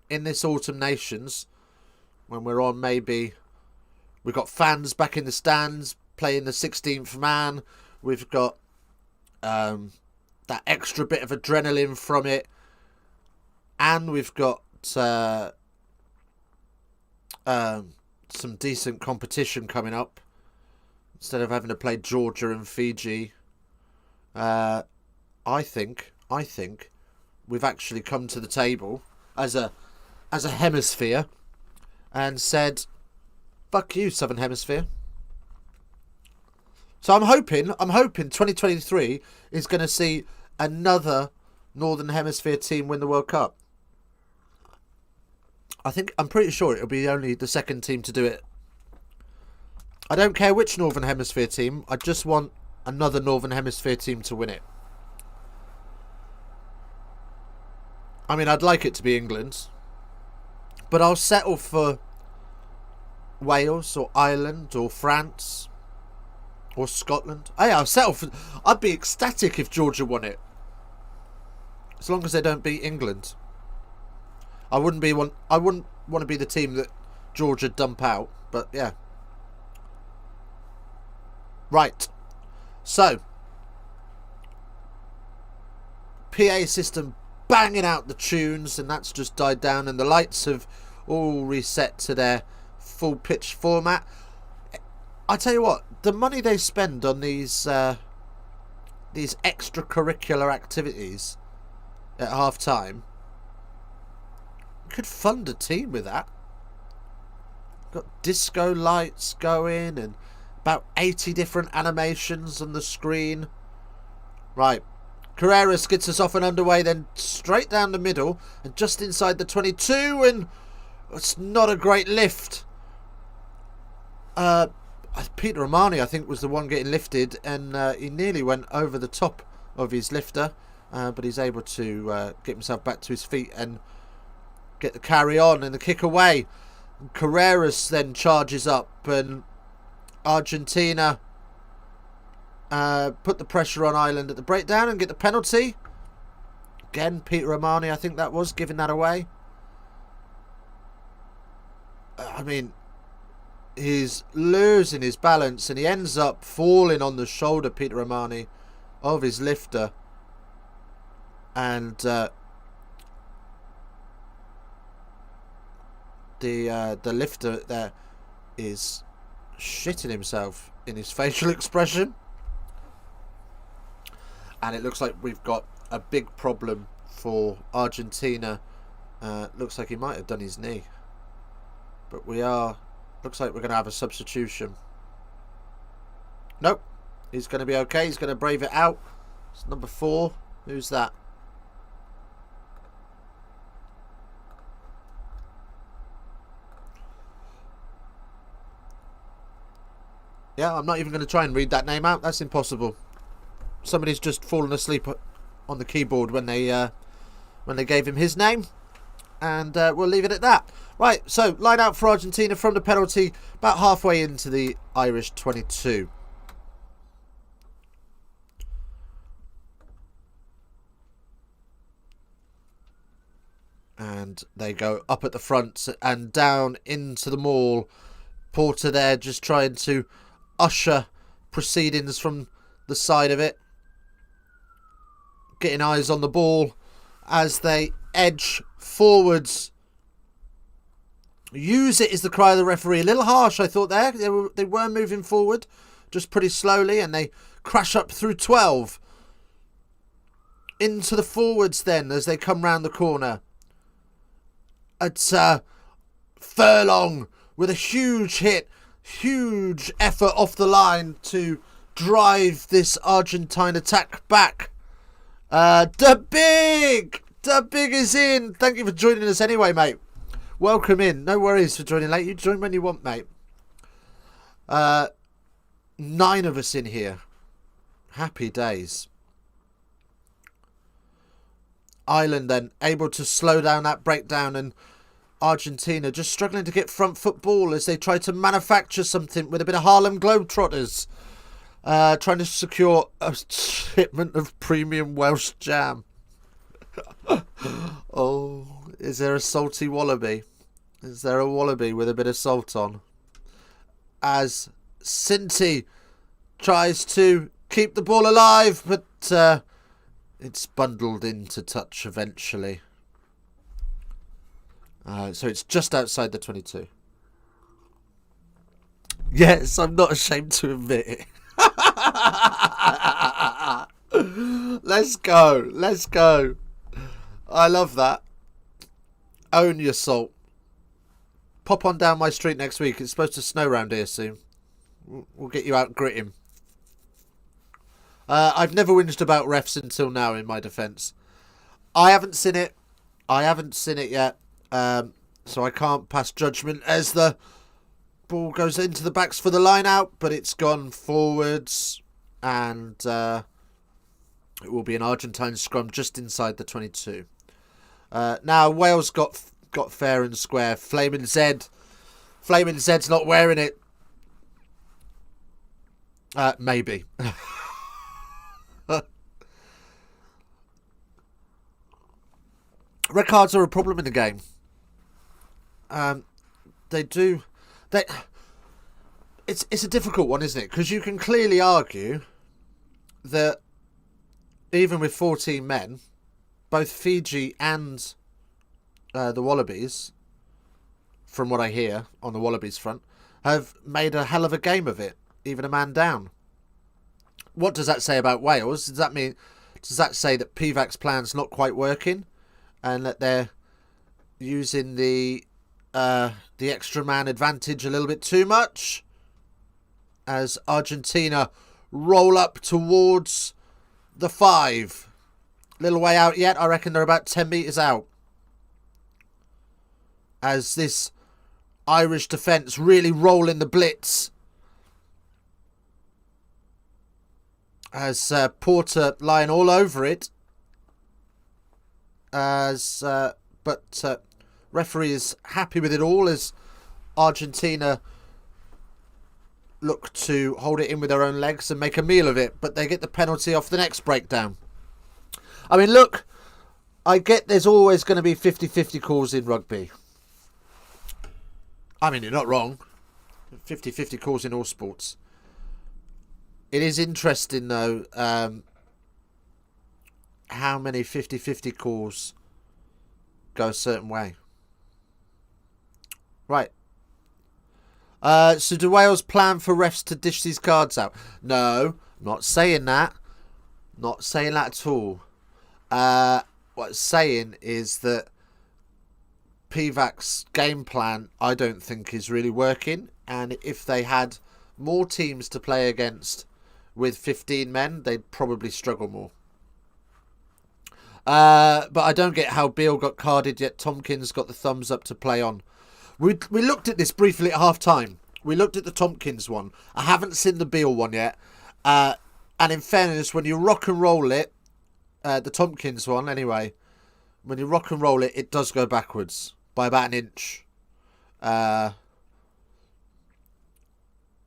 in this Autumn Nations, when we're on, maybe we've got fans back in the stands playing the 16th man. We've got that extra bit of adrenaline from it, and we've got some decent competition coming up instead of having to play Georgia and Fiji. I think we've actually come to the table as a hemisphere and said, "Fuck you, Southern Hemisphere." So I'm hoping 2023 is going to see another Northern Hemisphere team win the World Cup. I'm pretty sure it'll be only the second team to do it. I don't care which Northern Hemisphere team. I just want another Northern Hemisphere team to win it. I mean, I'd like it to be England, but I'll settle for Wales or Ireland or France or Scotland. Hey, I'll settle for... I'd be ecstatic if Georgia won it, as long as they don't beat England. I wouldn't want to be the team that Georgia dump out, but yeah. Right. So, PA system banging out the tunes, and that's just died down, and the lights have all reset to their full pitch format. I tell you what, the money they spend on these extracurricular activities at half time, could fund a team with that. Got disco lights going and about 80 different animations on the screen. Right, Carreras gets us off and underway, then straight down the middle and just inside the 22, and it's not a great lift. Peter Romani, I think, was the one getting lifted, and he nearly went over the top of his lifter, but he's able to get himself back to his feet and get the carry on and the kick away. Carreras then charges up, and Argentina put the pressure on Ireland at the breakdown and get the penalty. Again, Peter Romani, I think that was, giving that away. I mean, he's losing his balance and he ends up falling on the shoulder, Peter Romani, of his lifter. And the lifter there is shitting himself in his facial expression, and it looks like we've got a big problem for Argentina. Looks like he might have done his knee, but looks like we're going to have a substitution. Nope, he's going to be okay. He's going to brave it out. It's number 4. Who's that? Yeah, I'm not even going to try and read that name out. That's impossible. Somebody's just fallen asleep on the keyboard when they gave him his name. And we'll leave it at that. Right, so line out for Argentina from the penalty, about halfway into the Irish 22. And they go up at the front and down into the maul. Porter there just trying to usher proceedings from the side of it. Getting eyes on the ball as they edge forwards. Use it is the cry of the referee. A little harsh, I thought there. They were moving forward just pretty slowly, and they crash up through 12. Into the forwards then as they come round the corner. It's Furlong with a huge hit, huge effort off the line to drive this Argentine attack back. The Big is in. Thank you for joining us anyway, mate. Welcome in. No worries for joining late. You join when you want, mate. 9 of us in here. Happy days. Ireland then able to slow down that breakdown, and Argentina just struggling to get front foot ball as they try to manufacture something with a bit of Harlem Globetrotters. Trying to secure a shipment of premium Welsh jam. Oh, is there a salty wallaby? Is there a wallaby with a bit of salt on? As Cinti tries to keep the ball alive, but it's bundled into touch eventually. So it's just outside the 22. Yes, I'm not ashamed to admit it. Let's go. Let's go. I love that. Own your salt. Pop on down my street next week. It's supposed to snow around here soon. We'll get you out gritting. I've never whinged about refs until now, in my defence. I haven't seen it. I haven't seen it yet. So I can't pass judgment as the ball goes into the backs for the line out, but it's gone forwards, and it will be an Argentine scrum just inside the 22. Now Wales got fair and square. Flaming Zed's not wearing it. Maybe. Red cards are a problem in the game. It's a difficult one, isn't it? Because you can clearly argue that even with 14 men, both Fiji and the Wallabies, from what I hear on the Wallabies front, have made a hell of a game of it, even a man down. What does that say about Wales? Does that say that Pivac's plan's not quite working, and that they're using the extra man advantage a little bit too much, as Argentina roll up towards the 5? Little way out yet. I reckon they're about 10 metres out, as this Irish defence really roll in the blitz, as Porter lying all over it, but referee is happy with it all as Argentina look to hold it in with their own legs and make a meal of it, but they get the penalty off the next breakdown. I mean, look, I get there's always going to be 50-50 calls in rugby. I mean, you're not wrong. 50-50 calls in all sports. It is interesting, though, how many 50-50 calls go a certain way. Right. So do Wales plan for refs to dish these cards out? No, not saying that. Not saying that at all. What I'm saying is that Pivac's game plan, I don't think, is really working. And if they had more teams to play against with 15 men, they'd probably struggle more. But I don't get how Beale got carded, yet Tompkins got the thumbs up to play on. We looked at this briefly at half-time. We looked at the Tompkins one. I haven't seen the Beale one yet. And in fairness, when you rock and roll it, the Tompkins one anyway, when you rock and roll it, it does go backwards by about an inch.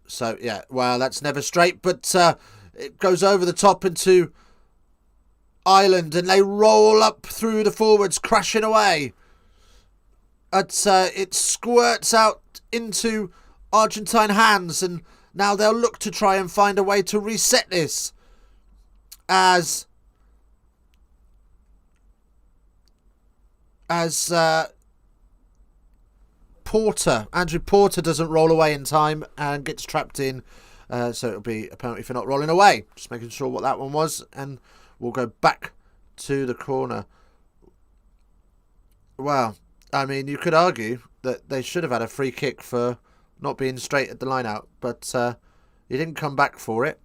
So, yeah, well, that's never straight, but it goes over the top into Ireland, and they roll up through the forwards, crashing away. It squirts out into Argentine hands, and now they'll look to try and find a way to reset this. As Andrew Porter doesn't roll away in time and gets trapped in. So it'll be a penalty for not rolling away. Just making sure what that one was. And we'll go back to the corner. Well, I mean, you could argue that they should have had a free kick for not being straight at the line out. But he didn't come back for it.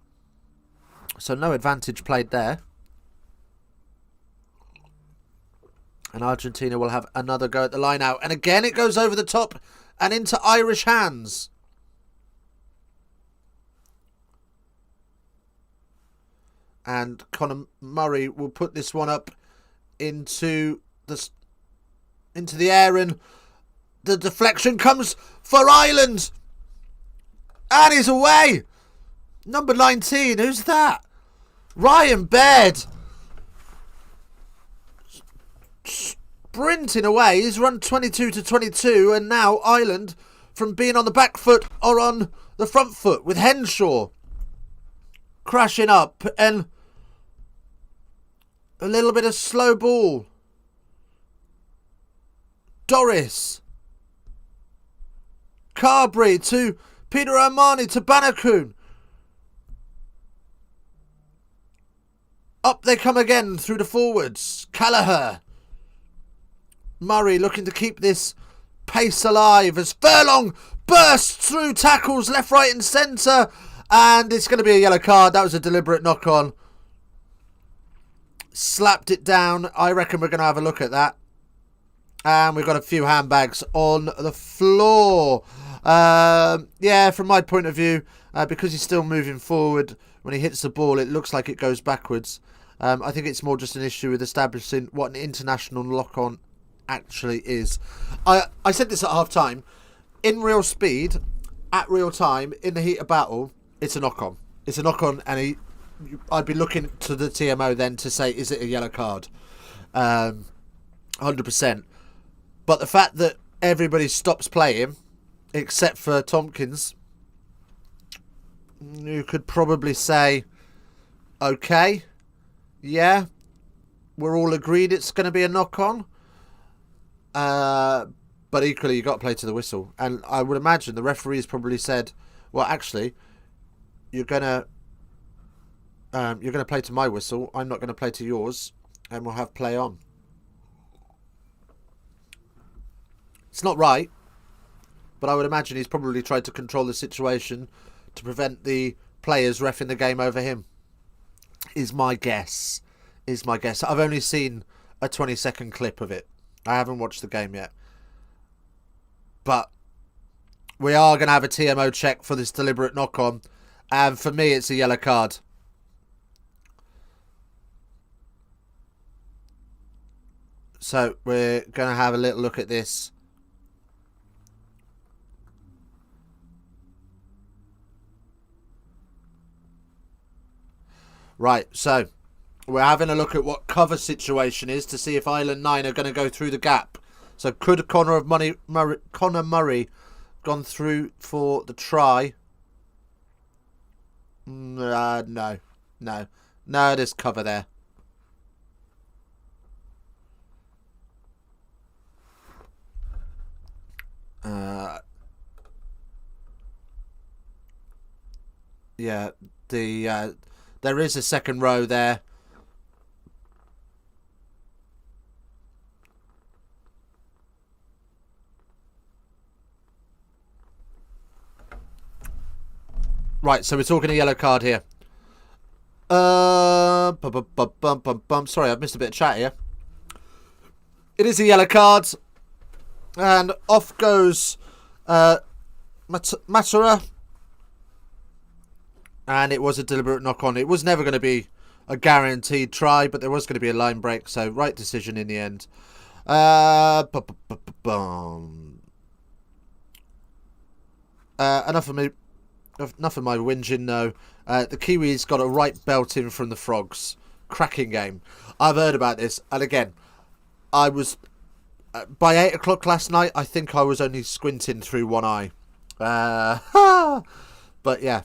So no advantage played there. And Argentina will have another go at the line out. And again, it goes over the top and into Irish hands. And Conor Murray will put this one up into the air. And the deflection comes for Ireland. And he's away. Number 19, who's that? Ryan Baird. Sprinting away, he's run 22 to 22, and now Ireland, from being on the back foot, are on the front foot with Henshaw crashing up, and a little bit of slow ball. Doris, Carberry to Peter Armani to Bannacoon. Up they come again through the forwards. Callagher. Murray looking to keep this pace alive as Furlong bursts through tackles left, right and centre. And it's going to be a yellow card. That was a deliberate knock-on. Slapped it down. I reckon we're going to have a look at that. And we've got a few handbags on the floor. Yeah, from my point of view, because he's still moving forward, when he hits the ball, it looks like it goes backwards. I think it's more just an issue with establishing what an international lock-on actually is. I said this at half time. In real speed, at real time, in the heat of battle, it's a knock-on. It's a knock-on, and I'd be looking to the TMO then to say, is it a yellow card? 100%. But the fact that everybody stops playing, except for Tompkins, you could probably say, okay, yeah, we're all agreed it's going to be a knock-on. But equally, you've got to play to the whistle. And I would imagine the referees probably said, well, actually, you're going to play to my whistle. I'm not going to play to yours. And we'll have play on. It's not right. But I would imagine he's probably tried to control the situation to prevent the players reffing the game over him. Is my guess. I've only seen a 20-second clip of it. I haven't watched the game yet. But we are going to have a TMO check for this deliberate knock-on. And for me, it's a yellow card. So we're going to have a little look at this. Right, so we're having a look at what cover situation is to see if Ireland 9 are going to go through the gap. So could Conor Murray gone through for the try? No, there's cover there. Yeah, there is a second row there. Right, so we're talking a yellow card here. Sorry, I've missed a bit of chat here. It is a yellow card. And off goes Matera. And it was a deliberate knock-on. It was never going to be a guaranteed try, but there was going to be a line break, so right decision in the end. Enough of me. Enough of my whinging, no. The Kiwis got a right belting from the Frogs. Cracking game. I've heard about this, and again, I was... by 8 o'clock last night, I think I was only squinting through one eye. But yeah.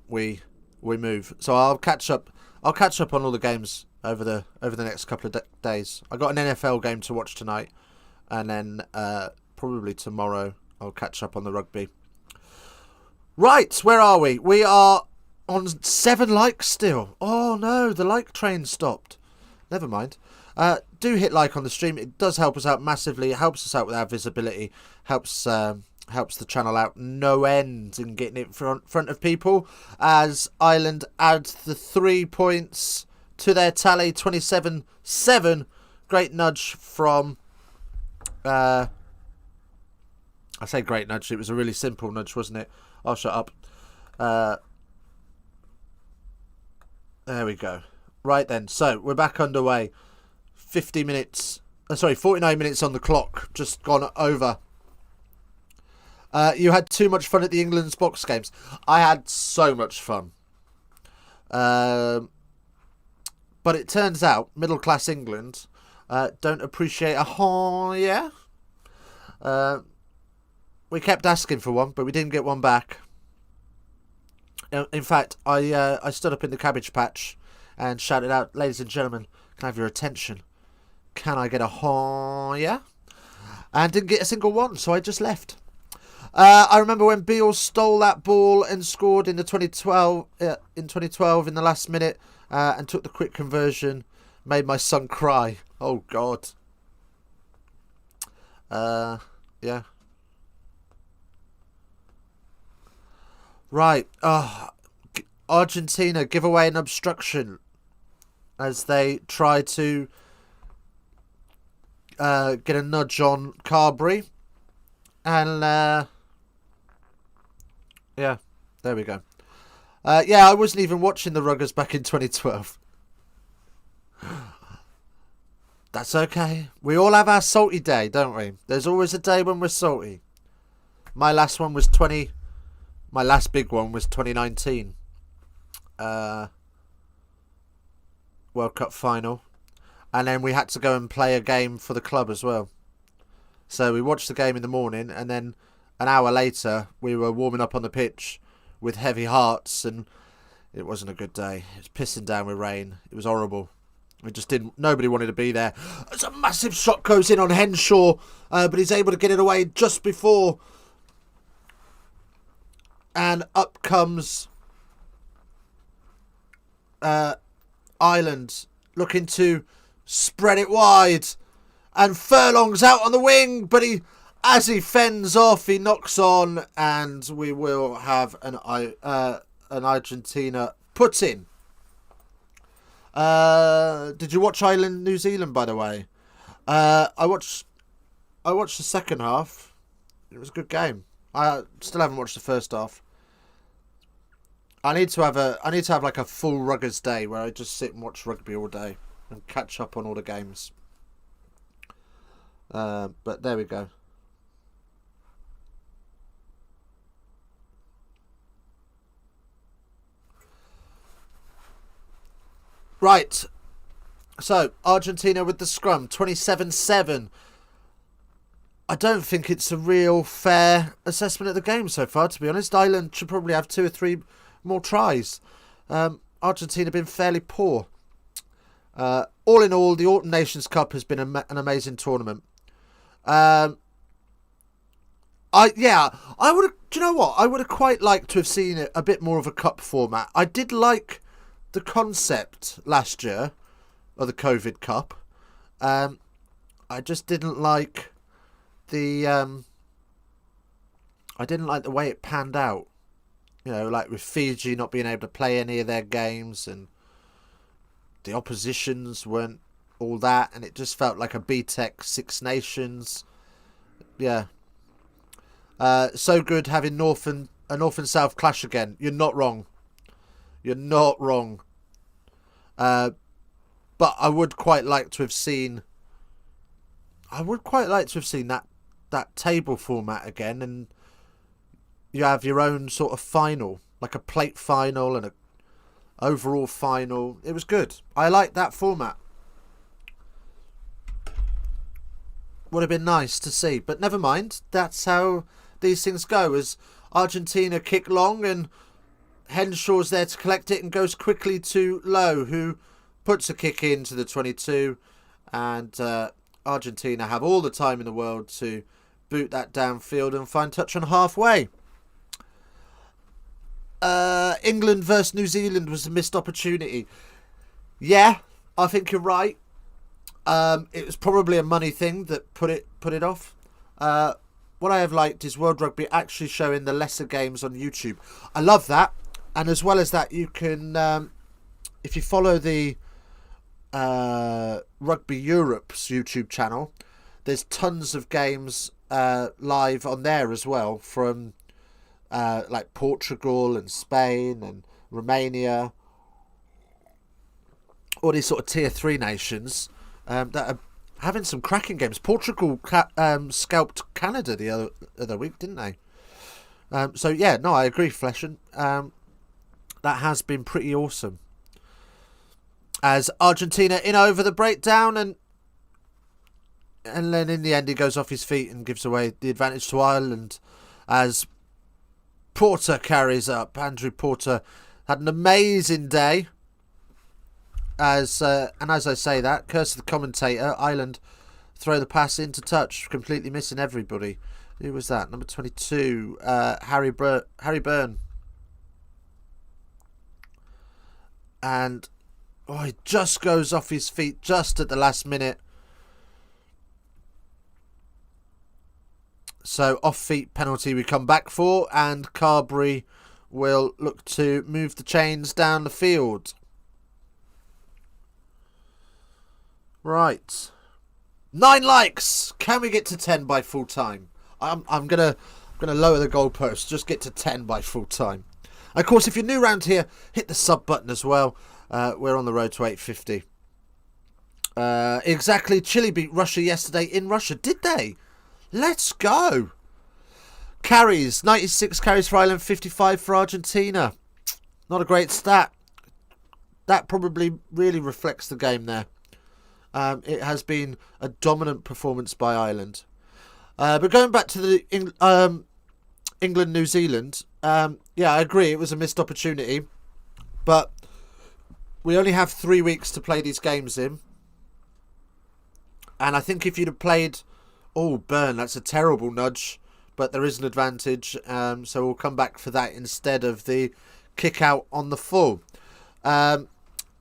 We move. So I'll catch up on all the games over the next couple of days. I got an NFL game to watch tonight, and then probably tomorrow I'll catch up on the rugby. Right, where are we? We are on 7 likes still. Oh no, the like train stopped. Never mind. Do hit like on the stream. It does help us out massively. It helps us out with our visibility. Helps the channel out no end in getting it front of people. As Ireland add the 3 points to their tally, 27-7. Great nudge from... I say great nudge. It was a really simple nudge, wasn't it? I'll shut up. There we go. Right then. So we're back underway. 49 minutes on the clock. Just gone over. You had too much fun at the England's box games. I had so much fun. But it turns out middle class England don't appreciate a yeah. We kept asking for one, but we didn't get one back. In fact, I stood up in the cabbage patch and shouted out, "Ladies and gentlemen, can I have your attention? Can I get a yeah?" And didn't get a single one, so I just left. I remember when Beale stole that ball and scored in the 2012 in the last minute and took the quick conversion. Made my son cry. Oh God. Yeah. Right. Argentina give away an obstruction as they try to get a nudge on Carberry. And yeah, there we go. Yeah, I wasn't even watching the Ruggers back in 2012. That's okay. We all have our salty day, don't we? There's always a day when we're salty. My last big one was 2019. World Cup final. And then we had to go and play a game for the club as well. So we watched the game in the morning, and then an hour later we were warming up on the pitch with heavy hearts, and it wasn't a good day. It was pissing down with rain. It was horrible. Nobody wanted to be there. It's a massive shot goes in on Henshaw, but he's able to get it away just before. And up comes Ireland, looking to spread it wide. And Furlong's out on the wing, but as he fends off, he knocks on, and we will have an Argentina put in. Did you watch Ireland New Zealand, by the way? I watched the second half. It was a good game. I still haven't watched the first half. I need to have like a full Ruggers day where I just sit and watch rugby all day and catch up on all the games. But there we go. Right. So, Argentina with the scrum, 27-7. I don't think it's a real fair assessment of the game so far, to be honest. Ireland should probably have 2 or 3 more tries. Argentina have been fairly poor. All in all, the Autumn Nations Cup has been an amazing tournament. I would have. Do you know what? I would have quite liked to have seen it a bit more of a cup format. I did like the concept last year of the COVID Cup. I just didn't like the. I didn't like the way it panned out. You know, like with Fiji not being able to play any of their games, and the oppositions weren't all that, and it just felt like a BTEC Six Nations. Yeah. So good having a North and South clash again. You're not wrong. You're not wrong. But I would quite like to have seen. That table format again, and you have your own sort of final, like a plate final and a overall final. It was good. I liked that format. Would have been nice to see, but never mind. That's how these things go. As Argentina kick long and Henshaw's there to collect it and goes quickly to Lowe, who puts a kick into the 22, and Argentina have all the time in the world to boot that downfield and find touch on halfway. England versus New Zealand was a missed opportunity. Yeah, I think you're right. It was probably a money thing that put it off. What I have liked is World Rugby actually showing the lesser games on YouTube. I love that. And as well as that, you can, if you follow the Rugby Europe's YouTube channel, there's tons of games live on there as well, from like Portugal and Spain and Romania, all these sort of tier 3 nations that are having some cracking games. Portugal scalped Canada the other week, didn't they? So yeah, no, I agree, Fleshen. That has been pretty awesome. As Argentina in over the breakdown, and then in the end he goes off his feet and gives away the advantage to Ireland as Porter carries up. Andrew Porter had an amazing day. And as I say that, curse of the commentator, Ireland throw the pass into touch, completely missing everybody. Who was that? Number 22, Harry Byrne. And he just goes off his feet just at the last minute. So off-feet penalty we come back for, and Carberry will look to move the chains down the field. Right. 9 likes. Can we get to 10 by full time? I'm gonna lower the goalpost. Just get to 10 by full time. Of course, if you're new around here, hit the sub button as well. We're on the road to 850. Exactly. Chile beat Russia yesterday in Russia. Did they? Let's go. Carries. 96 carries for Ireland, 55 for Argentina. Not a great stat. That probably really reflects the game there. It has been a dominant performance by Ireland. But going back to the England-New Zealand, yeah, I agree. It was a missed opportunity. But we only have 3 weeks to play these games in. And I think if you'd have played... Oh, Byrne, that's a terrible nudge. But there is an advantage. So we'll come back for that instead of the kick out on the full. Yeah,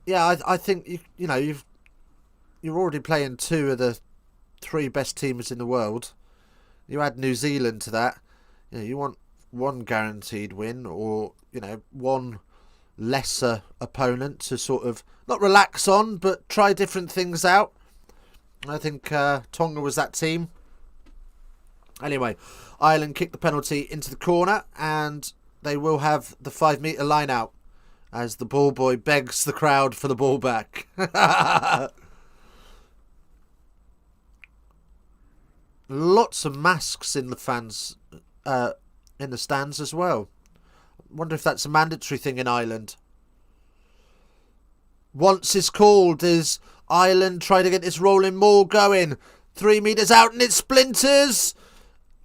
I think, you're already playing 2 of the 3 best teams in the world. You add New Zealand to that. You want one guaranteed win, or, one lesser opponent to sort of not relax on, but try different things out. I think Tonga was that team. Anyway, Ireland kicked the penalty into the corner, and they will have the 5-metre line out as the ball boy begs the crowd for the ball back. Lots of masks in the fans, in the stands as well. Wonder if that's a mandatory thing in Ireland. Once is called as Ireland try to get this rolling maul going. 3 metres out and it splinters.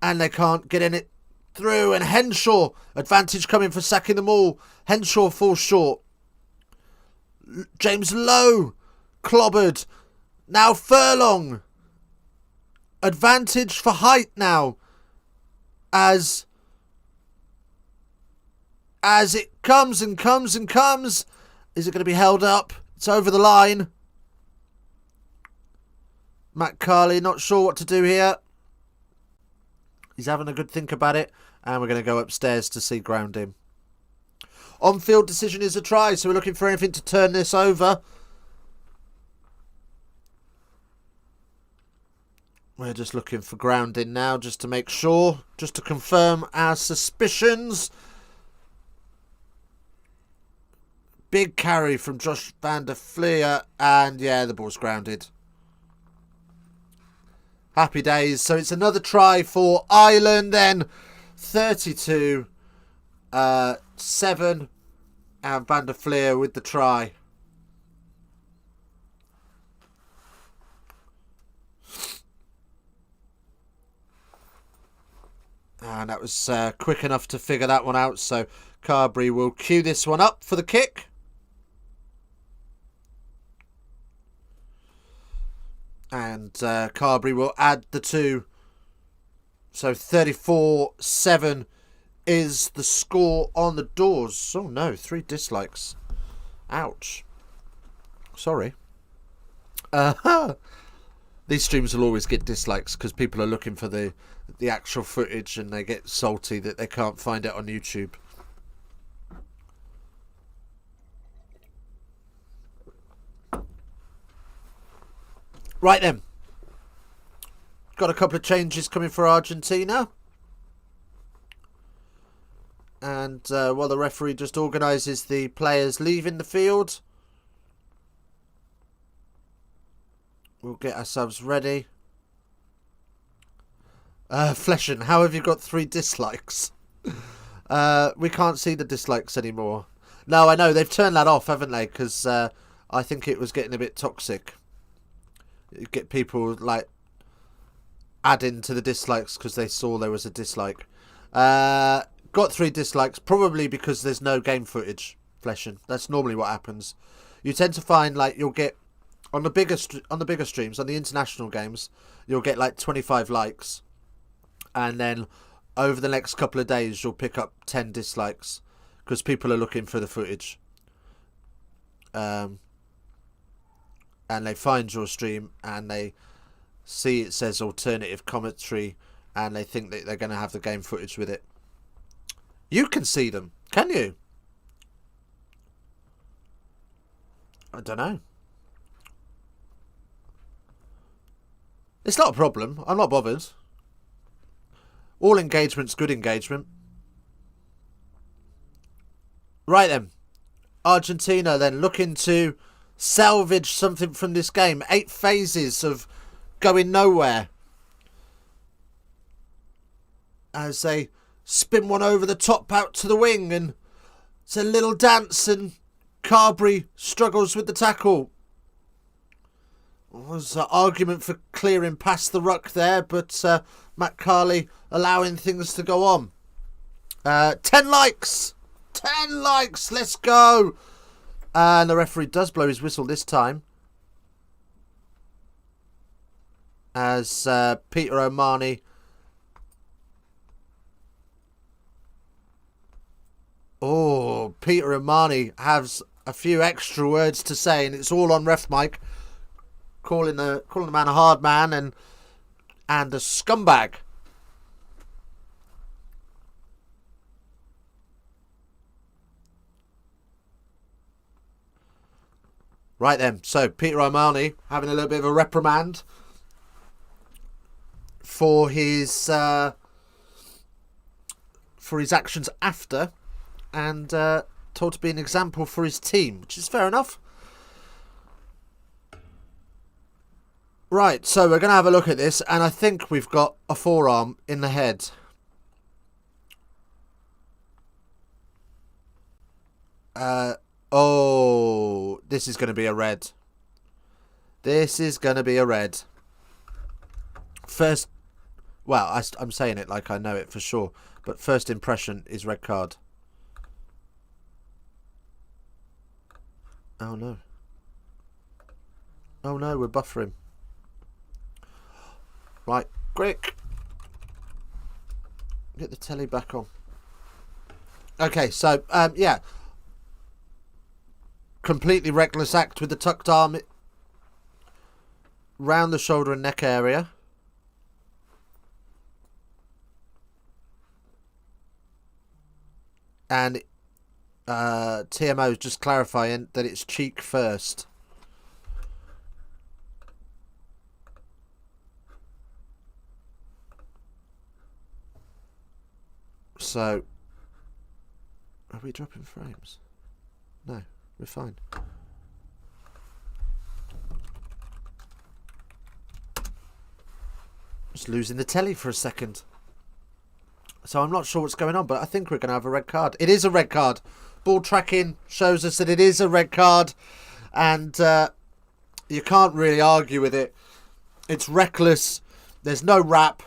And they can't get in it through. And Henshaw, advantage coming for sacking the maul. Henshaw falls short. James Lowe, clobbered. Now Furlong. Advantage for height now. As it comes and comes and comes. Is it going to be held up? It's over the line. Matt Carley, not sure what to do here. He's having a good think about it. And we're going to go upstairs to see grounding. On-field decision is a try. So we're looking for anything to turn this over. We're just looking for grounding now, just to make sure. Just to confirm our suspicions. Big carry from Josh van der Fleer. And yeah, the ball's grounded. Happy days. So it's another try for Ireland then. 32-7. And van der Fleer with the try. And that was quick enough to figure that one out. So Carberry will cue this one up for the kick. And Carberry will add the 2. So 34-7 is the score on the doors. Oh no, 3 dislikes. Ouch. Sorry. These streams will always get dislikes because people are looking for the actual footage and they get salty that they can't find it on YouTube. Right then. Got a couple of changes coming for Argentina. And while the referee just organises the players leaving the field, we'll get ourselves ready. Fleshen, how have you got 3 dislikes? We can't see the dislikes anymore. No, I know, they've turned that off, haven't they? Because I think it was getting a bit toxic. You get people, like, adding to the dislikes because they saw there was a dislike. Got 3 dislikes, probably because there's no game footage, Fleshen. That's normally what happens. You tend to find, like, you'll get... On the bigger streams, on the international games, you'll get like 25 likes. And then over the next couple of days, you'll pick up 10 dislikes. Because people are looking for the footage. And they find your stream and they see it says alternative commentary. And they think that they're going to have the game footage with it. You can see them, can you? I don't know. It's not a problem. I'm not bothered. All engagement's good engagement. Right then. Argentina then looking to salvage something from this game. 8 phases of going nowhere. As they spin one over the top out to the wing. And it's a little dance and Carberry struggles with the tackle. Was an argument for clearing past the ruck there, but Matt Carley allowing things to go on. 10 likes! 10 likes! Let's go! And the referee does blow his whistle this time. As Peter O'Mahony... Oh, Peter O'Mahony has a few extra words to say, and it's all on ref mic. Calling the man a hard man and a scumbag. Right then, so Peter O'Mahony having a little bit of a reprimand for his actions after, and told to be an example for his team, which is fair enough. Right, so we're going to have a look at this, and I think we've got a forearm in the head. Oh, this is going to be a red. This is going to be a red. First, well, I'm saying it like I know it for sure, but first impression is red card. Oh no. Oh no, we're buffering. Right, quick. Get the telly back on. Okay, so, yeah. Completely reckless act with the tucked arm round the shoulder and neck area. And TMO is just clarifying that it's cheek first. So, are we dropping frames? No. We're fine. Just losing the telly for a second. So I'm not sure what's going on, but I think we're going to have a red card. It is a red card. Ball tracking shows us that it is a red card. And you can't really argue with it. It's reckless. There's no wrap.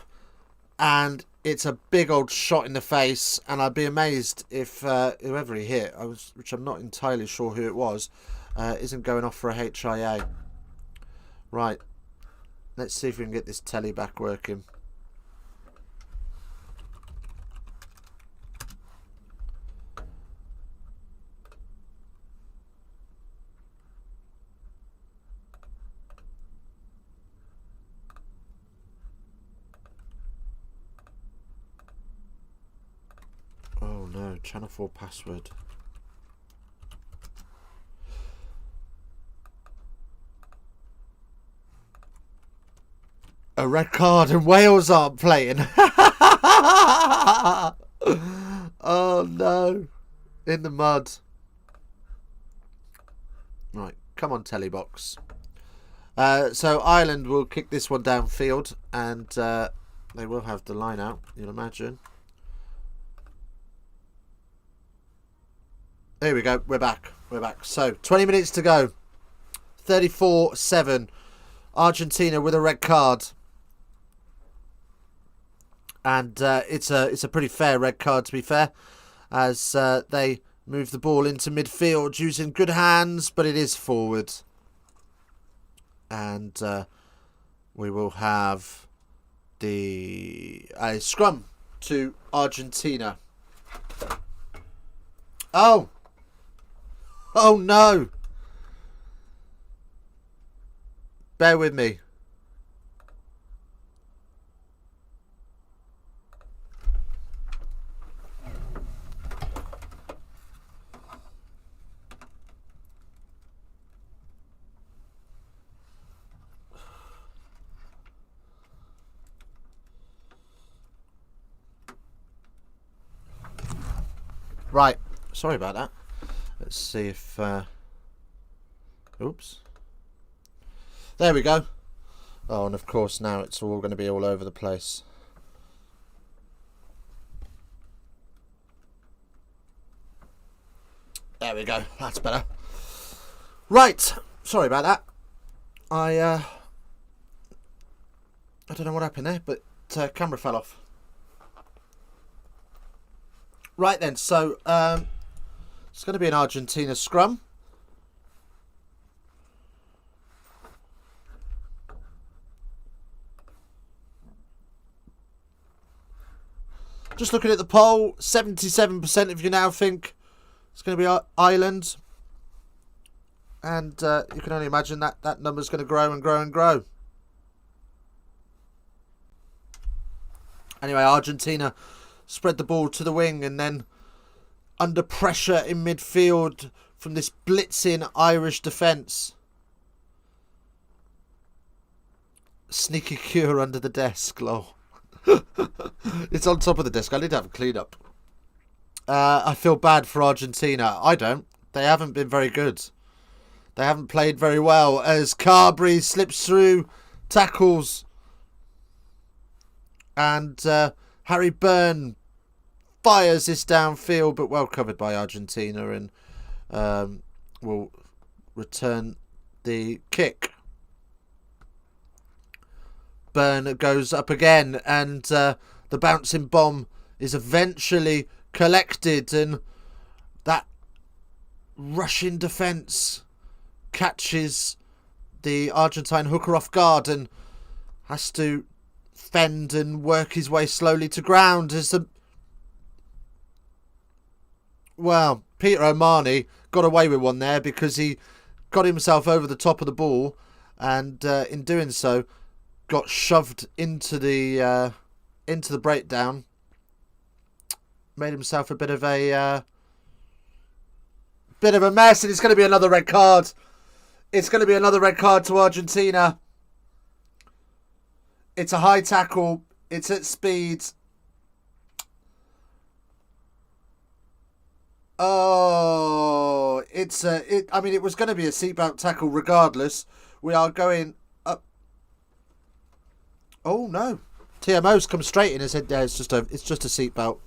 And it's a big old shot in the face. And I'd be amazed if whoever he hit, which I'm not entirely sure who it was, isn't going off for a HIA. Right. Let's see if we can get this telly back working. Oh no, channel 4 password. A red card and Wales aren't playing. Oh no. In the mud. Right, come on tellybox. So Ireland will kick this one downfield and they will have the line out, you'll imagine. There we go, we're back. We're back. So 20 minutes to go. 34-7. Argentina with a red card. And it's a pretty fair red card, to be fair, as they move the ball into midfield using good hands, but it is forward. And we will have a scrum to Argentina. Oh! Oh no! Bear with me. Right, sorry about that. Let's see if... oops. There we go. Oh, and of course now it's all going to be all over the place. There we go. That's better. Right. Sorry about that. I don't know what happened there, but camera fell off. Right then, so it's going to be an Argentina scrum. Just looking at the poll, 77% of you now think it's going to be Ireland. And you can only imagine that number's going to grow and grow and grow. Anyway, Argentina spread the ball to the wing and then under pressure in midfield from this blitzing Irish defence. Sneaky cure under the desk, lol. It's on top of the desk. I need to have a clean up. I feel bad for Argentina. I don't. They haven't been very good. They haven't played very well as Carberry slips through tackles. And Harry Byrne fires this downfield, but well covered by Argentina, and will return the kick. Byrne goes up again, and the bouncing bomb is eventually collected, and that Russian defence catches the Argentine hooker off guard and has to fend and work his way slowly to ground as the... Well, Peter O'Mahony got away with one there because he got himself over the top of the ball and in doing so got shoved into the breakdown. Made himself a bit of a mess, and it's going to be another red card. It's going to be another red card to Argentina. It's a high tackle. It's at speed. Oh, I mean, it was going to be a seatbelt tackle regardless. We are going up. Oh no, TMO's come straight in and said, "Yeah, it's just a seatbelt."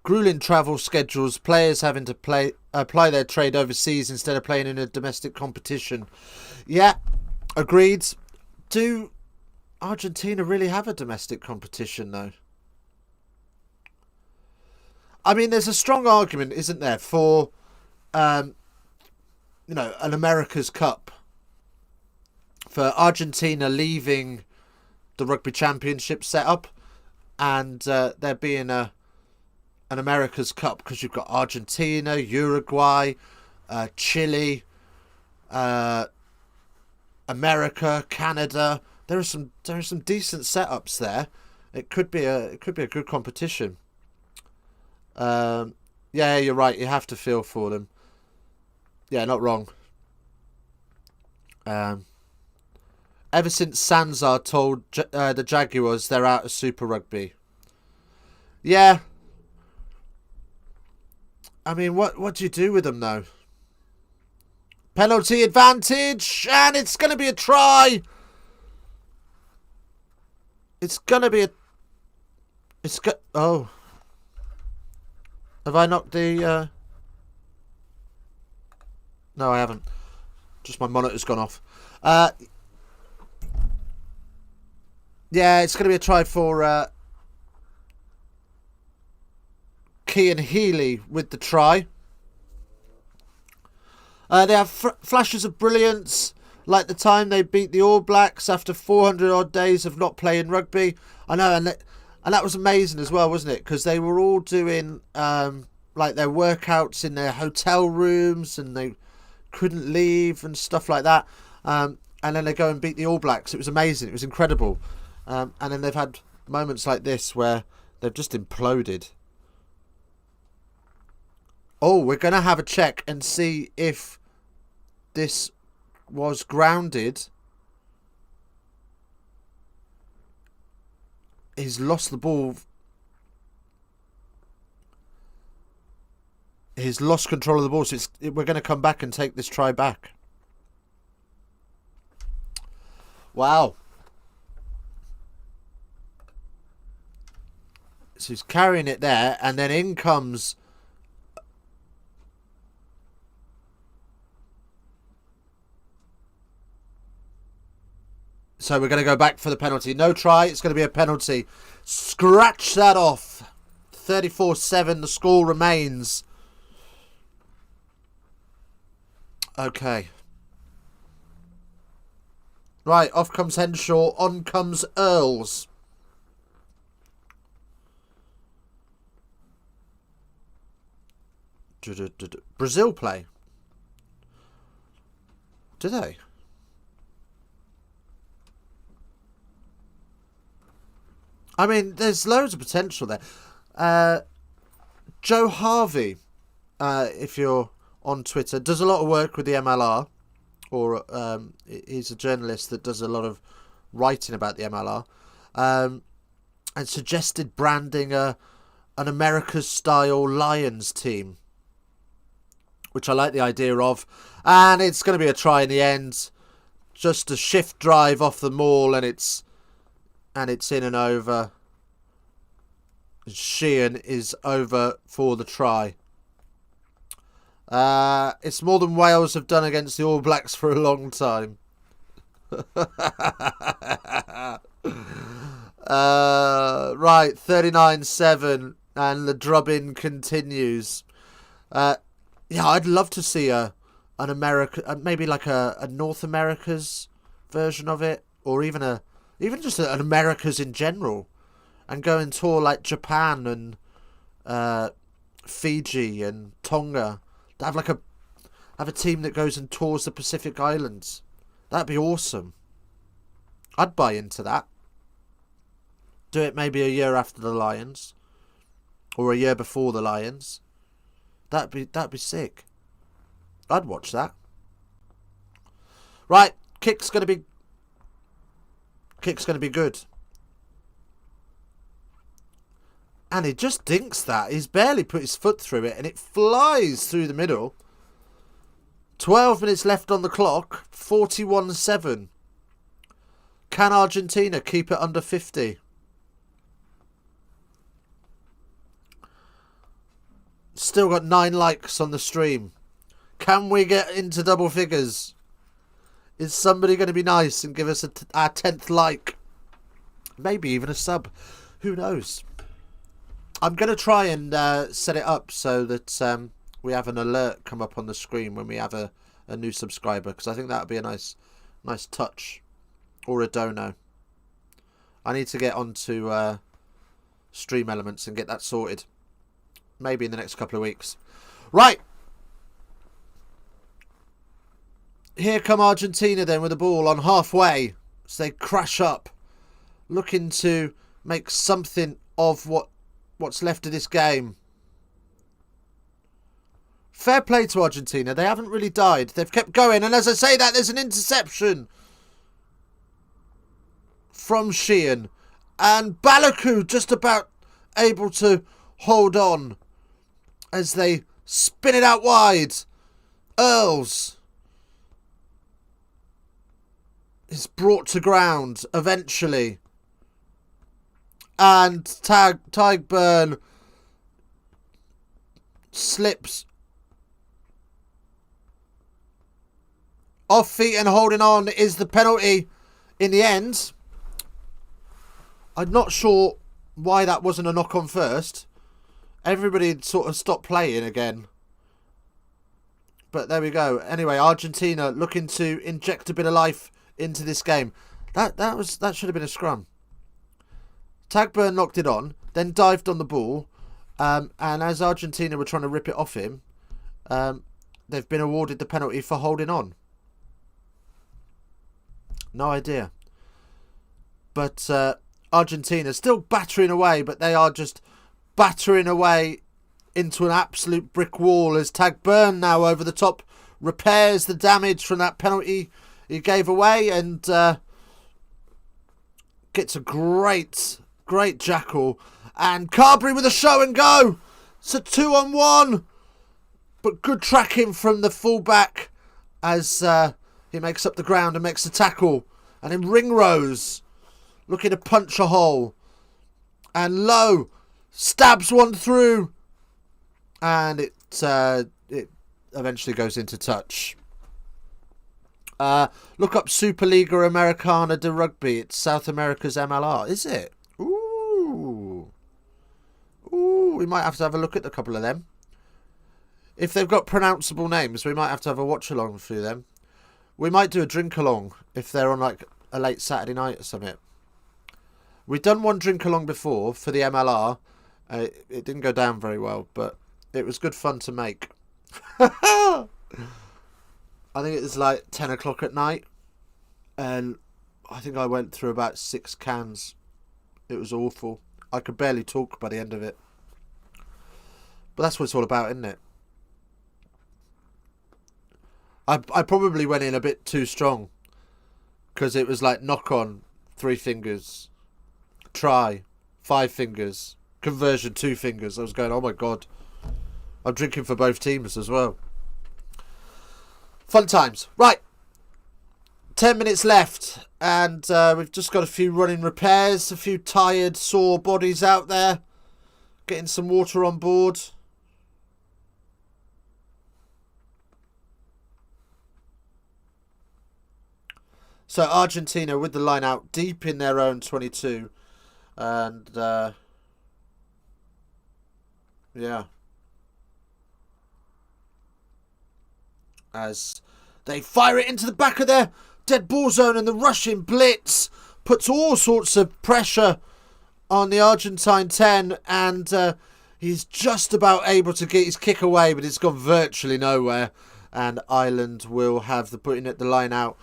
Grueling travel schedules, players having to apply their trade overseas instead of playing in a domestic competition. Yeah, agreed. Do Argentina really have a domestic competition though? I mean, there's a strong argument, isn't there, for an America's Cup, for Argentina leaving the Rugby Championship setup and there being an America's Cup, because you've got Argentina, Uruguay, Chile, America, Canada. There are some decent setups there. It could be a good competition. Yeah, you're right. You have to feel for them. Yeah, not wrong. Ever since Sanzar told the Jaguars they're out of Super Rugby. Yeah. I mean, what do you do with them, though? Penalty advantage, and it's going to be a try. It's going to be a... Oh. Have I knocked the... No, I haven't. Just my monitor's gone off. Yeah, it's going to be a try for Kean Healy with the try. They have flashes of brilliance, like the time they beat the All Blacks after 400 odd days of not playing rugby. I know, and that was amazing as well, wasn't it? Because they were all doing like their workouts in their hotel rooms, and they couldn't leave and stuff like that. And then they go and beat the All Blacks. It was amazing. It was incredible. And then they've had moments like this where they've just imploded. Oh, we're going to have a check and see if this was grounded. He's lost the ball. He's lost control of the ball. So we're going to come back and take this try back. Wow. So he's carrying it there, and then in comes... So we're going to go back for the penalty. No try. It's going to be a penalty. Scratch that off. 34-7. The score remains. Okay. Right. Off comes Henshaw. On comes Earls. Brazil play. Do they? I mean, there's loads of potential there. Joe Harvey, if you're on Twitter, does a lot of work with the MLR, or he's a journalist that does a lot of writing about the MLR, and suggested branding an America-style Lions team, which I like the idea of. And it's going to be a try in the end. Just a shift drive off the maul, and it's in and over. Sheehan is over for the try. It's more than Wales have done against the All Blacks for a long time. Right, 39-7, and the drubbing continues. Yeah, I'd love to see an America, maybe like a North America's version of it, or even just an America's in general, and go and tour like Japan and Fiji and Tonga. To have have a team that goes and tours the Pacific Islands. That'd be awesome. I'd buy into that. Do it maybe a year after the Lions, or a year before the Lions. That'd be sick. I'd watch that. Right, kick's gonna be good. And he just dinks that. He's barely put his foot through it, and it flies through the middle. 12 minutes left on the clock. 41-7. Can Argentina keep it under 50? Still got 9 likes on the stream. Can we get into double figures? Is somebody going to be nice and give us our 10th like? Maybe even a sub. Who knows? I'm going to try and set it up so that we have an alert come up on the screen when we have a new subscriber, because I think that would be a nice touch. Or a dono. I need to get onto Stream Elements and get that sorted. Maybe in the next couple of weeks. Right. Here come Argentina then with the ball on halfway. So they crash up. Looking to make something of what's left of this game. Fair play to Argentina. They haven't really died. They've kept going. And as I say that, there's an interception from Sheehan. And Balaku just about able to hold on as they spin it out wide. Earls is brought to ground eventually. And Tagburn slips off feet, and holding on is the penalty in the end. I'm not sure why that wasn't a knock on first. Everybody had sort of stopped playing again. But there we go. Anyway, Argentina looking to inject a bit of life into this game. That should have been a scrum. Tagburn knocked it on, then dived on the ball, and as Argentina were trying to rip it off him, they've been awarded the penalty for holding on. No idea. But Argentina still battering away, but they are just battering away into an absolute brick wall as Tagburn now over the top repairs the damage from that penalty he gave away, and gets a great jackal. And Carberry with a show and go. It's a 2-on-1. But good tracking from the fullback as he makes up the ground and makes the tackle. And then Ringrose looking to punch a hole. And Lowe stabs one through. And it eventually goes into touch. Look up Superliga Americana de Rugby. It's South America's MLR. Is it? Ooh, we might have to have a look at a couple of them. If they've got pronounceable names, we might have to have a watch along through them. We might do a drink along if they're on like a late Saturday night or something. We've done one drink along before for the MLR. It didn't go down very well, but it was good fun to make. I think it was like 10 o'clock at night, and I think I went through about 6 cans. It was awful. I could barely talk by the end of it. But that's what it's all about, isn't it? I probably went in a bit too strong, because it was like knock on, 3 fingers, try, 5 fingers, conversion, 2 fingers. I was going, oh my God. I'm drinking for both teams as well. Fun times. Right. 10 minutes left. And we've just got a few running repairs. A few tired, sore bodies out there. Getting some water on board. So Argentina with the line out deep in their own 22. And yeah. As they fire it into the back of their dead ball zone, and the rushing blitz puts all sorts of pressure on the Argentine 10, and he's just about able to get his kick away, but it's gone virtually nowhere, and Ireland will have the putting at the line out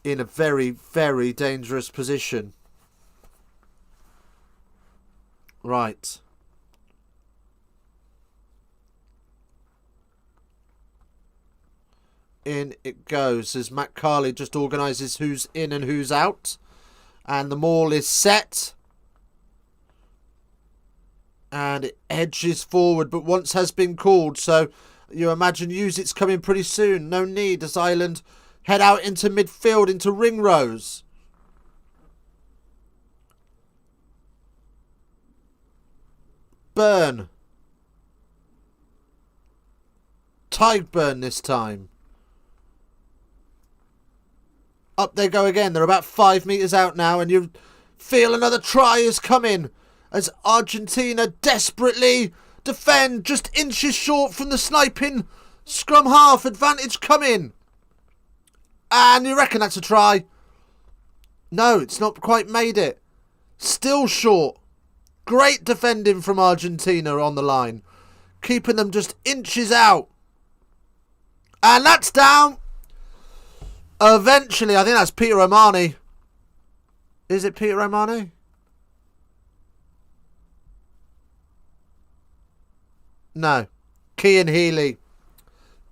in a very, very dangerous position. Right. In it goes as Matt Carley just organises who's in and who's out. And the maul is set. And it edges forward, but once has been called. So you imagine it's coming pretty soon. No need as Ireland head out into midfield, into ring rows. Burn. Tyburn this time. Up they go again. They're about 5 metres out now, and you feel another try is coming as Argentina desperately defend, just inches short from the sniping scrum half. Advantage coming. And you reckon that's a try? No, it's not quite made it. Still short. Great defending from Argentina on the line. Keeping them just inches out. And that's down. Eventually, I think that's Peter O'Mahony. Is it Peter O'Mahony? No. Cian Healy.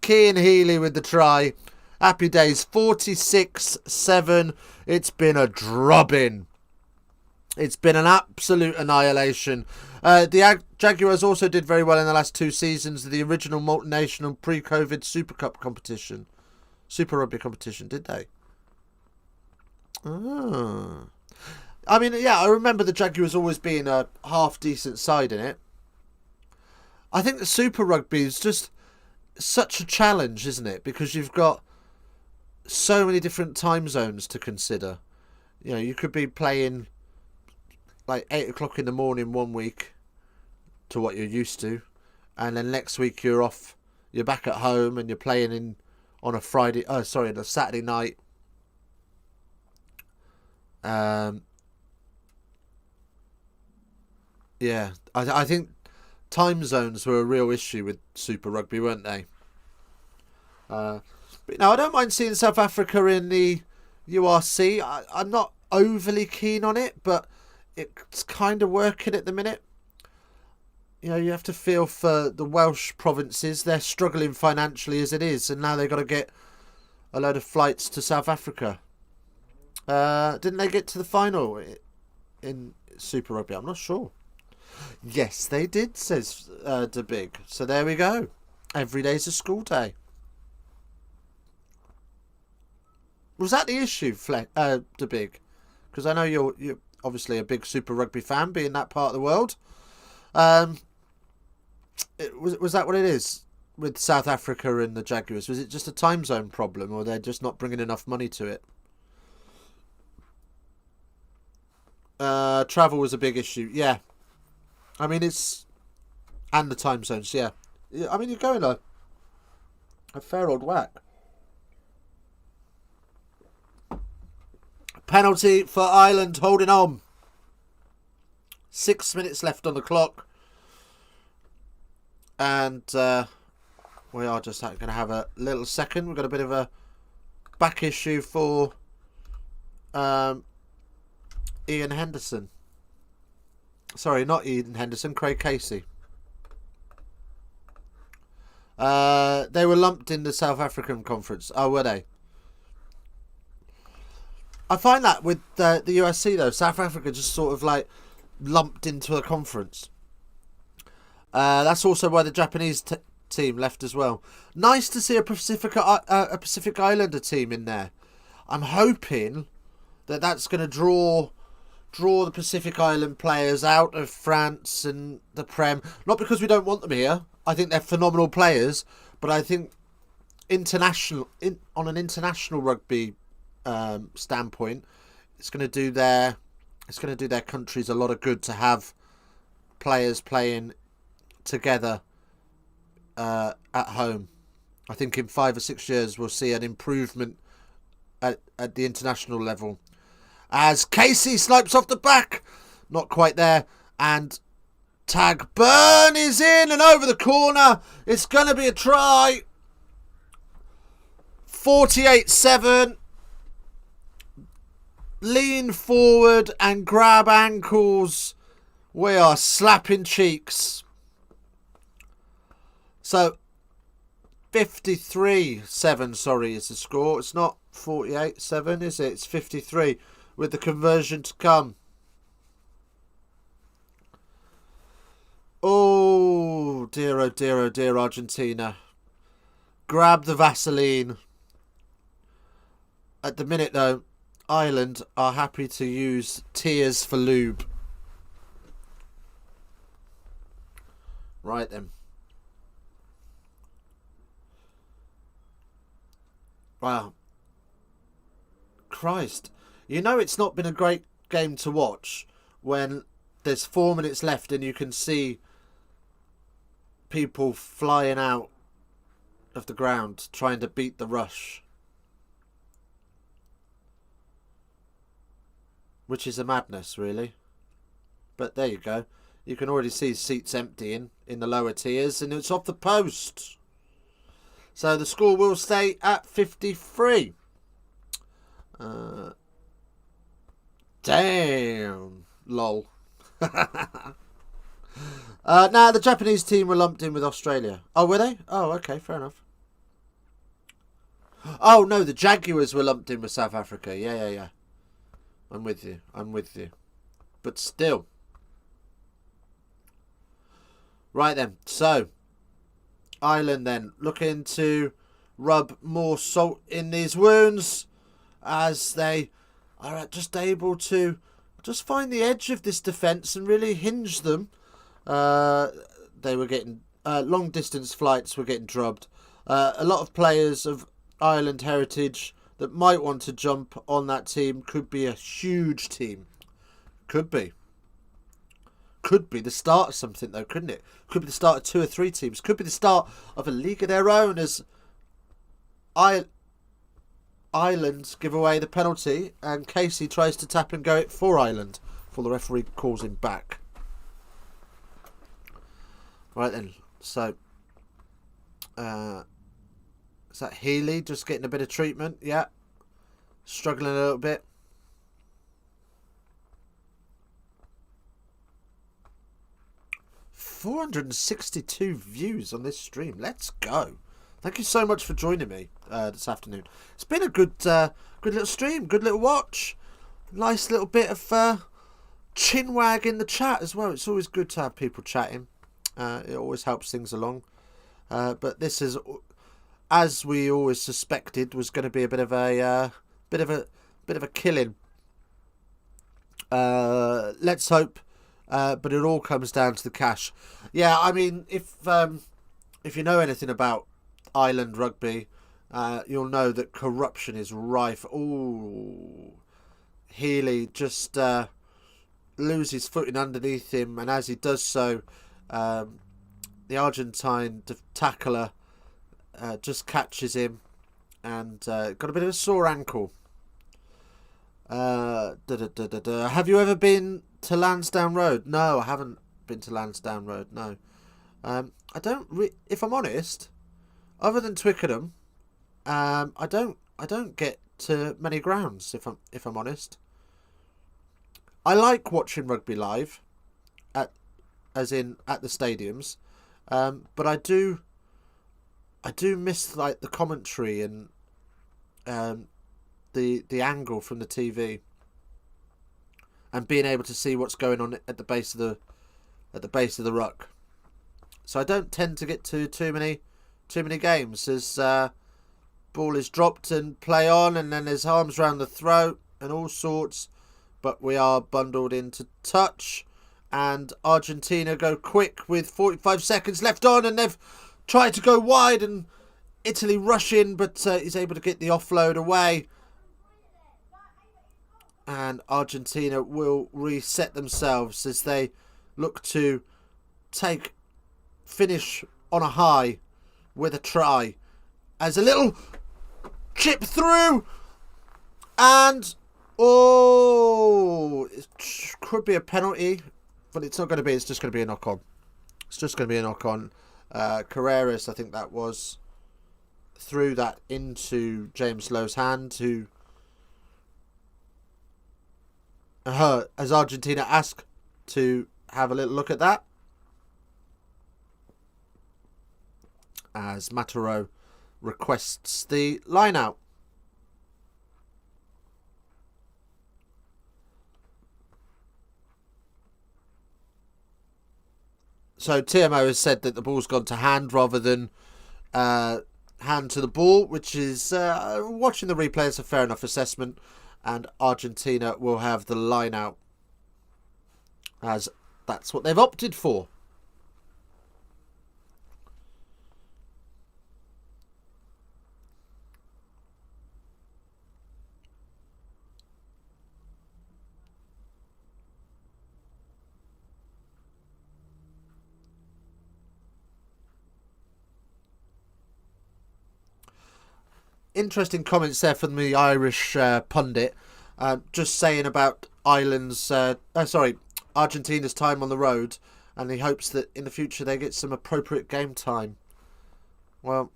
Cian Healy with the try. Happy days. 46-7. It's been a drubbing. It's been an absolute annihilation. The Jaguars also did very well in the last 2 seasons of the original multinational pre-COVID Super Cup competition. Super Rugby competition, did they? Oh. I mean, yeah, I remember the Jaguars always being a half-decent side in it. I think the Super Rugby is just such a challenge, isn't it? Because you've got so many different time zones to consider. You know, you could be playing like 8 o'clock in the morning one week to what you're used to, and then next week you're off, you're back at home and you're playing on a on a Saturday night. Yeah, I think time zones were a real issue with Super Rugby, weren't they? But no, I don't mind seeing South Africa in the URC. I'm not overly keen on it, but it's kind of working at the minute. You know, you have to feel for the Welsh provinces. They're struggling financially as it is, and now they've got to get a load of flights to South Africa. Didn't they get to the final in Super Rugby? I'm not sure. Yes, they did, says De Big. So there we go. Every day's a school day. Was that the issue, De Big? Because I know you're obviously a big Super Rugby fan, being that part of the world. Was that what it is with South Africa and the Jaguars? Was it just a time zone problem, or they're just not bringing enough money to it? Travel was a big issue, yeah. I mean, and the time zones, yeah. I mean, you're going a fair old whack. Penalty for Ireland, holding on. 6 minutes left on the clock. And we are just going to have a little second. We've got a bit of a back issue for Ian Henderson. Sorry, not Ian Henderson, Craig Casey. They were lumped in the South African conference. Oh, were they? I find that with the USC, though, South Africa just sort of like lumped into a conference. That's also why the Japanese team left as well. Nice to see a Pacific Islander team in there. I'm hoping that that's going to draw the Pacific Island players out of France and the Prem. Not because we don't want them here. I think they're phenomenal players, but I think on an international rugby standpoint, it's going to do their countries a lot of good to have players playing together at home. I think in 5 or 6 years we'll see an improvement at the international level. As Casey snipes off the back, not quite there, and tag burn is in and over the corner. It's going to be a try. 48-7. Lean forward and grab ankles. We are slapping cheeks. So 53-7, sorry, is the score. It's not 48-7, is it? It's 53 with the conversion to come. dear, oh dear, oh dear, Argentina. Grab the Vaseline. At the minute, though, Ireland are happy to use tears for lube. Right then. Wow. Christ. You know it's not been a great game to watch when there's 4 minutes left and you can see people flying out of the ground trying to beat the rush. Which is a madness, really. But there you go. You can already see seats emptying in the lower tiers, and it's off the post. So the score will stay at 53. Damn. Lol. Now, the Japanese team were lumped in with Australia. Oh, were they? Oh, okay, fair enough. Oh, no, the Jaguars were lumped in with South Africa. Yeah. I'm with you. But still. Right then, so Ireland then looking to rub more salt in these wounds as they are just able to just find the edge of this defence and really hinge them. They were getting long distance flights were getting drubbed. A lot of players of Ireland heritage that might want to jump on that team. Could be a huge team. Could be the start of something, though, couldn't it? Could be the start of 2 or 3 teams. Could be the start of a league of their own as Ireland give away the penalty and Casey tries to tap and go it for Ireland before the referee calls him back. Right then, so is that Healy just getting a bit of treatment? Yeah. Struggling a little bit. $462 views on this stream. Let's go. Thank you so much for joining me this afternoon. It's been a good little stream, good little watch. Nice little bit of chinwag in the chat as well. It's always good to have people chatting. It always helps things along. But this is, as we always suspected, was going to be a bit of a killing. Let's hope. But it all comes down to the cash. Yeah, I mean, if you know anything about Ireland rugby, you'll know that corruption is rife. Ooh, Healy just loses footing underneath him, and as he does so, the Argentine tackler just catches him and got a bit of a sore ankle. Have you ever been to Lansdowne Road? No, I haven't been to Lansdowne Road. No, I don't. If I'm honest, other than Twickenham, I don't get to many grounds. If I'm honest, I like watching rugby live, as in at the stadiums, but I do miss like the commentary and the angle from the TV. And being able to see what's going on at the base of the ruck, so I don't tend to get to too many games as ball is dropped and play on, and then there's arms round the throat and all sorts. But we are bundled into touch, and Argentina go quick with 45 seconds left on, and they've tried to go wide, and Italy rush in, but he's able to get the offload away. And Argentina will reset themselves as they look to finish on a high with a try. As a little chip through. And, it could be a penalty. But it's not going to be. It's just going to be a knock-on. It's just going to be a knock-on. Carreras, I think that was, threw that into James Lowe's hand, who... as Argentina ask to have a little look at that, as Mataro requests the line out. So TMO has said that the ball's gone to hand rather than hand to the ball, which is, watching the replay, it's a fair enough assessment. And Argentina will have the line out, as that's what they've opted for. Interesting comments there from the Irish pundit, just saying about Argentina's time on the road, and he hopes that in the future they get some appropriate game time. Well,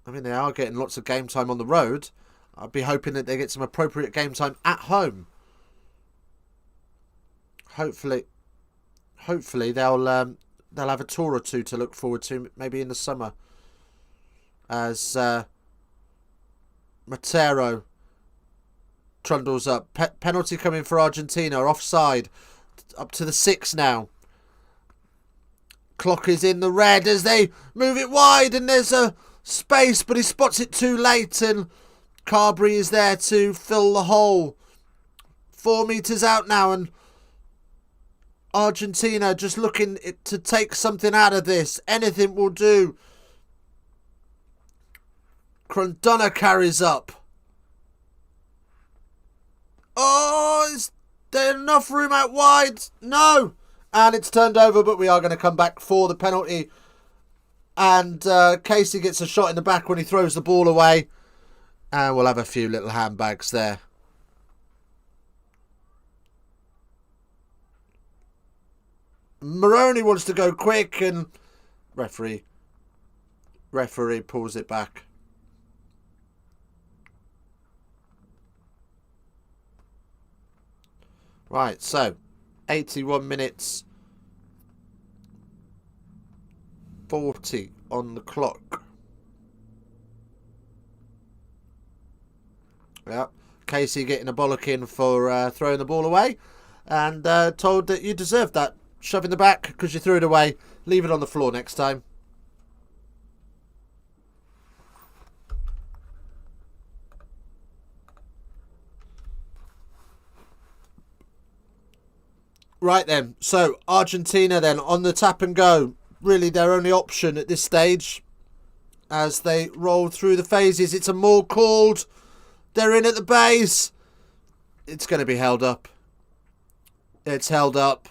I mean, they are getting lots of game time on the road. I'd be hoping that they get some appropriate game time at home. Hopefully they'll have a tour or two to look forward to, maybe in the summer, as Matero trundles up. Penalty coming for Argentina. Offside. Up to the 6 now. Clock is in the red as they move it wide, and there's a space, but he spots it too late, and Carberry is there to fill the hole. 4 metres out now, and Argentina just looking to take something out of this. Anything will do. Crondona carries up. Oh, is there enough room out wide? No. And it's turned over, but we are going to come back for the penalty. And Casey gets a shot in the back when he throws the ball away. And we'll have a few little handbags there. Maroney wants to go quick, and referee pulls it back. Right, so 81 minutes 40 on the clock. Yeah, Casey getting a bollocking for throwing the ball away, and told that you deserved that. Shove in the back because you threw it away. Leave it on the floor next time. Right then, so Argentina then on the tap and go. Really their only option at this stage as they roll through the phases. It's a maul called. They're in at the base. It's going to be held up. It's held up.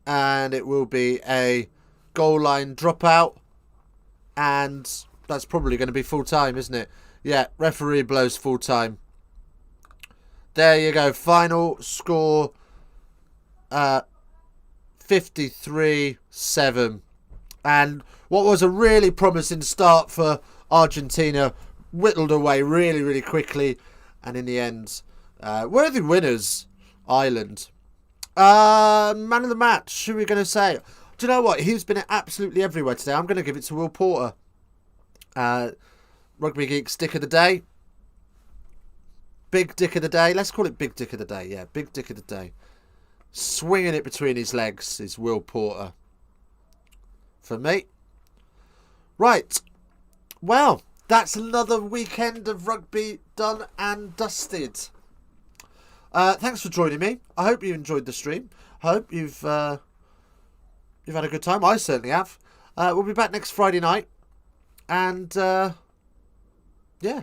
And it will be a goal line dropout. And that's probably going to be full time, isn't it? Yeah, referee blows full time. There you go. Final score 53-7. And what was a really promising start for Argentina whittled away really, really quickly. And in the end, worthy winners, Ireland. Man of the match, who are we going to say? Do you know what? He's been absolutely everywhere today. I'm going to give it to Will Porter. Rugby Geek's Dick of the Day. Big Dick of the Day. Let's call it Big Dick of the Day. Yeah, Big Dick of the Day. Swinging it between his legs is Will Porter. For me. Right. Well, that's another weekend of rugby done and dusted. Thanks for joining me. I hope you enjoyed the stream. I hope you've had a good time. I certainly have. We'll be back next Friday night. And, yeah.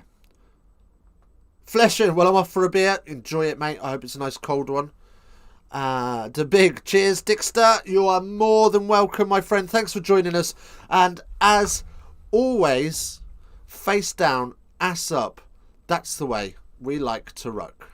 Flesher, well, I'm off for a beer. Enjoy it, mate. I hope it's a nice cold one. The big cheers, Dickster. You are more than welcome, my friend. Thanks for joining us. And as always, face down, ass up. That's the way we like to rock.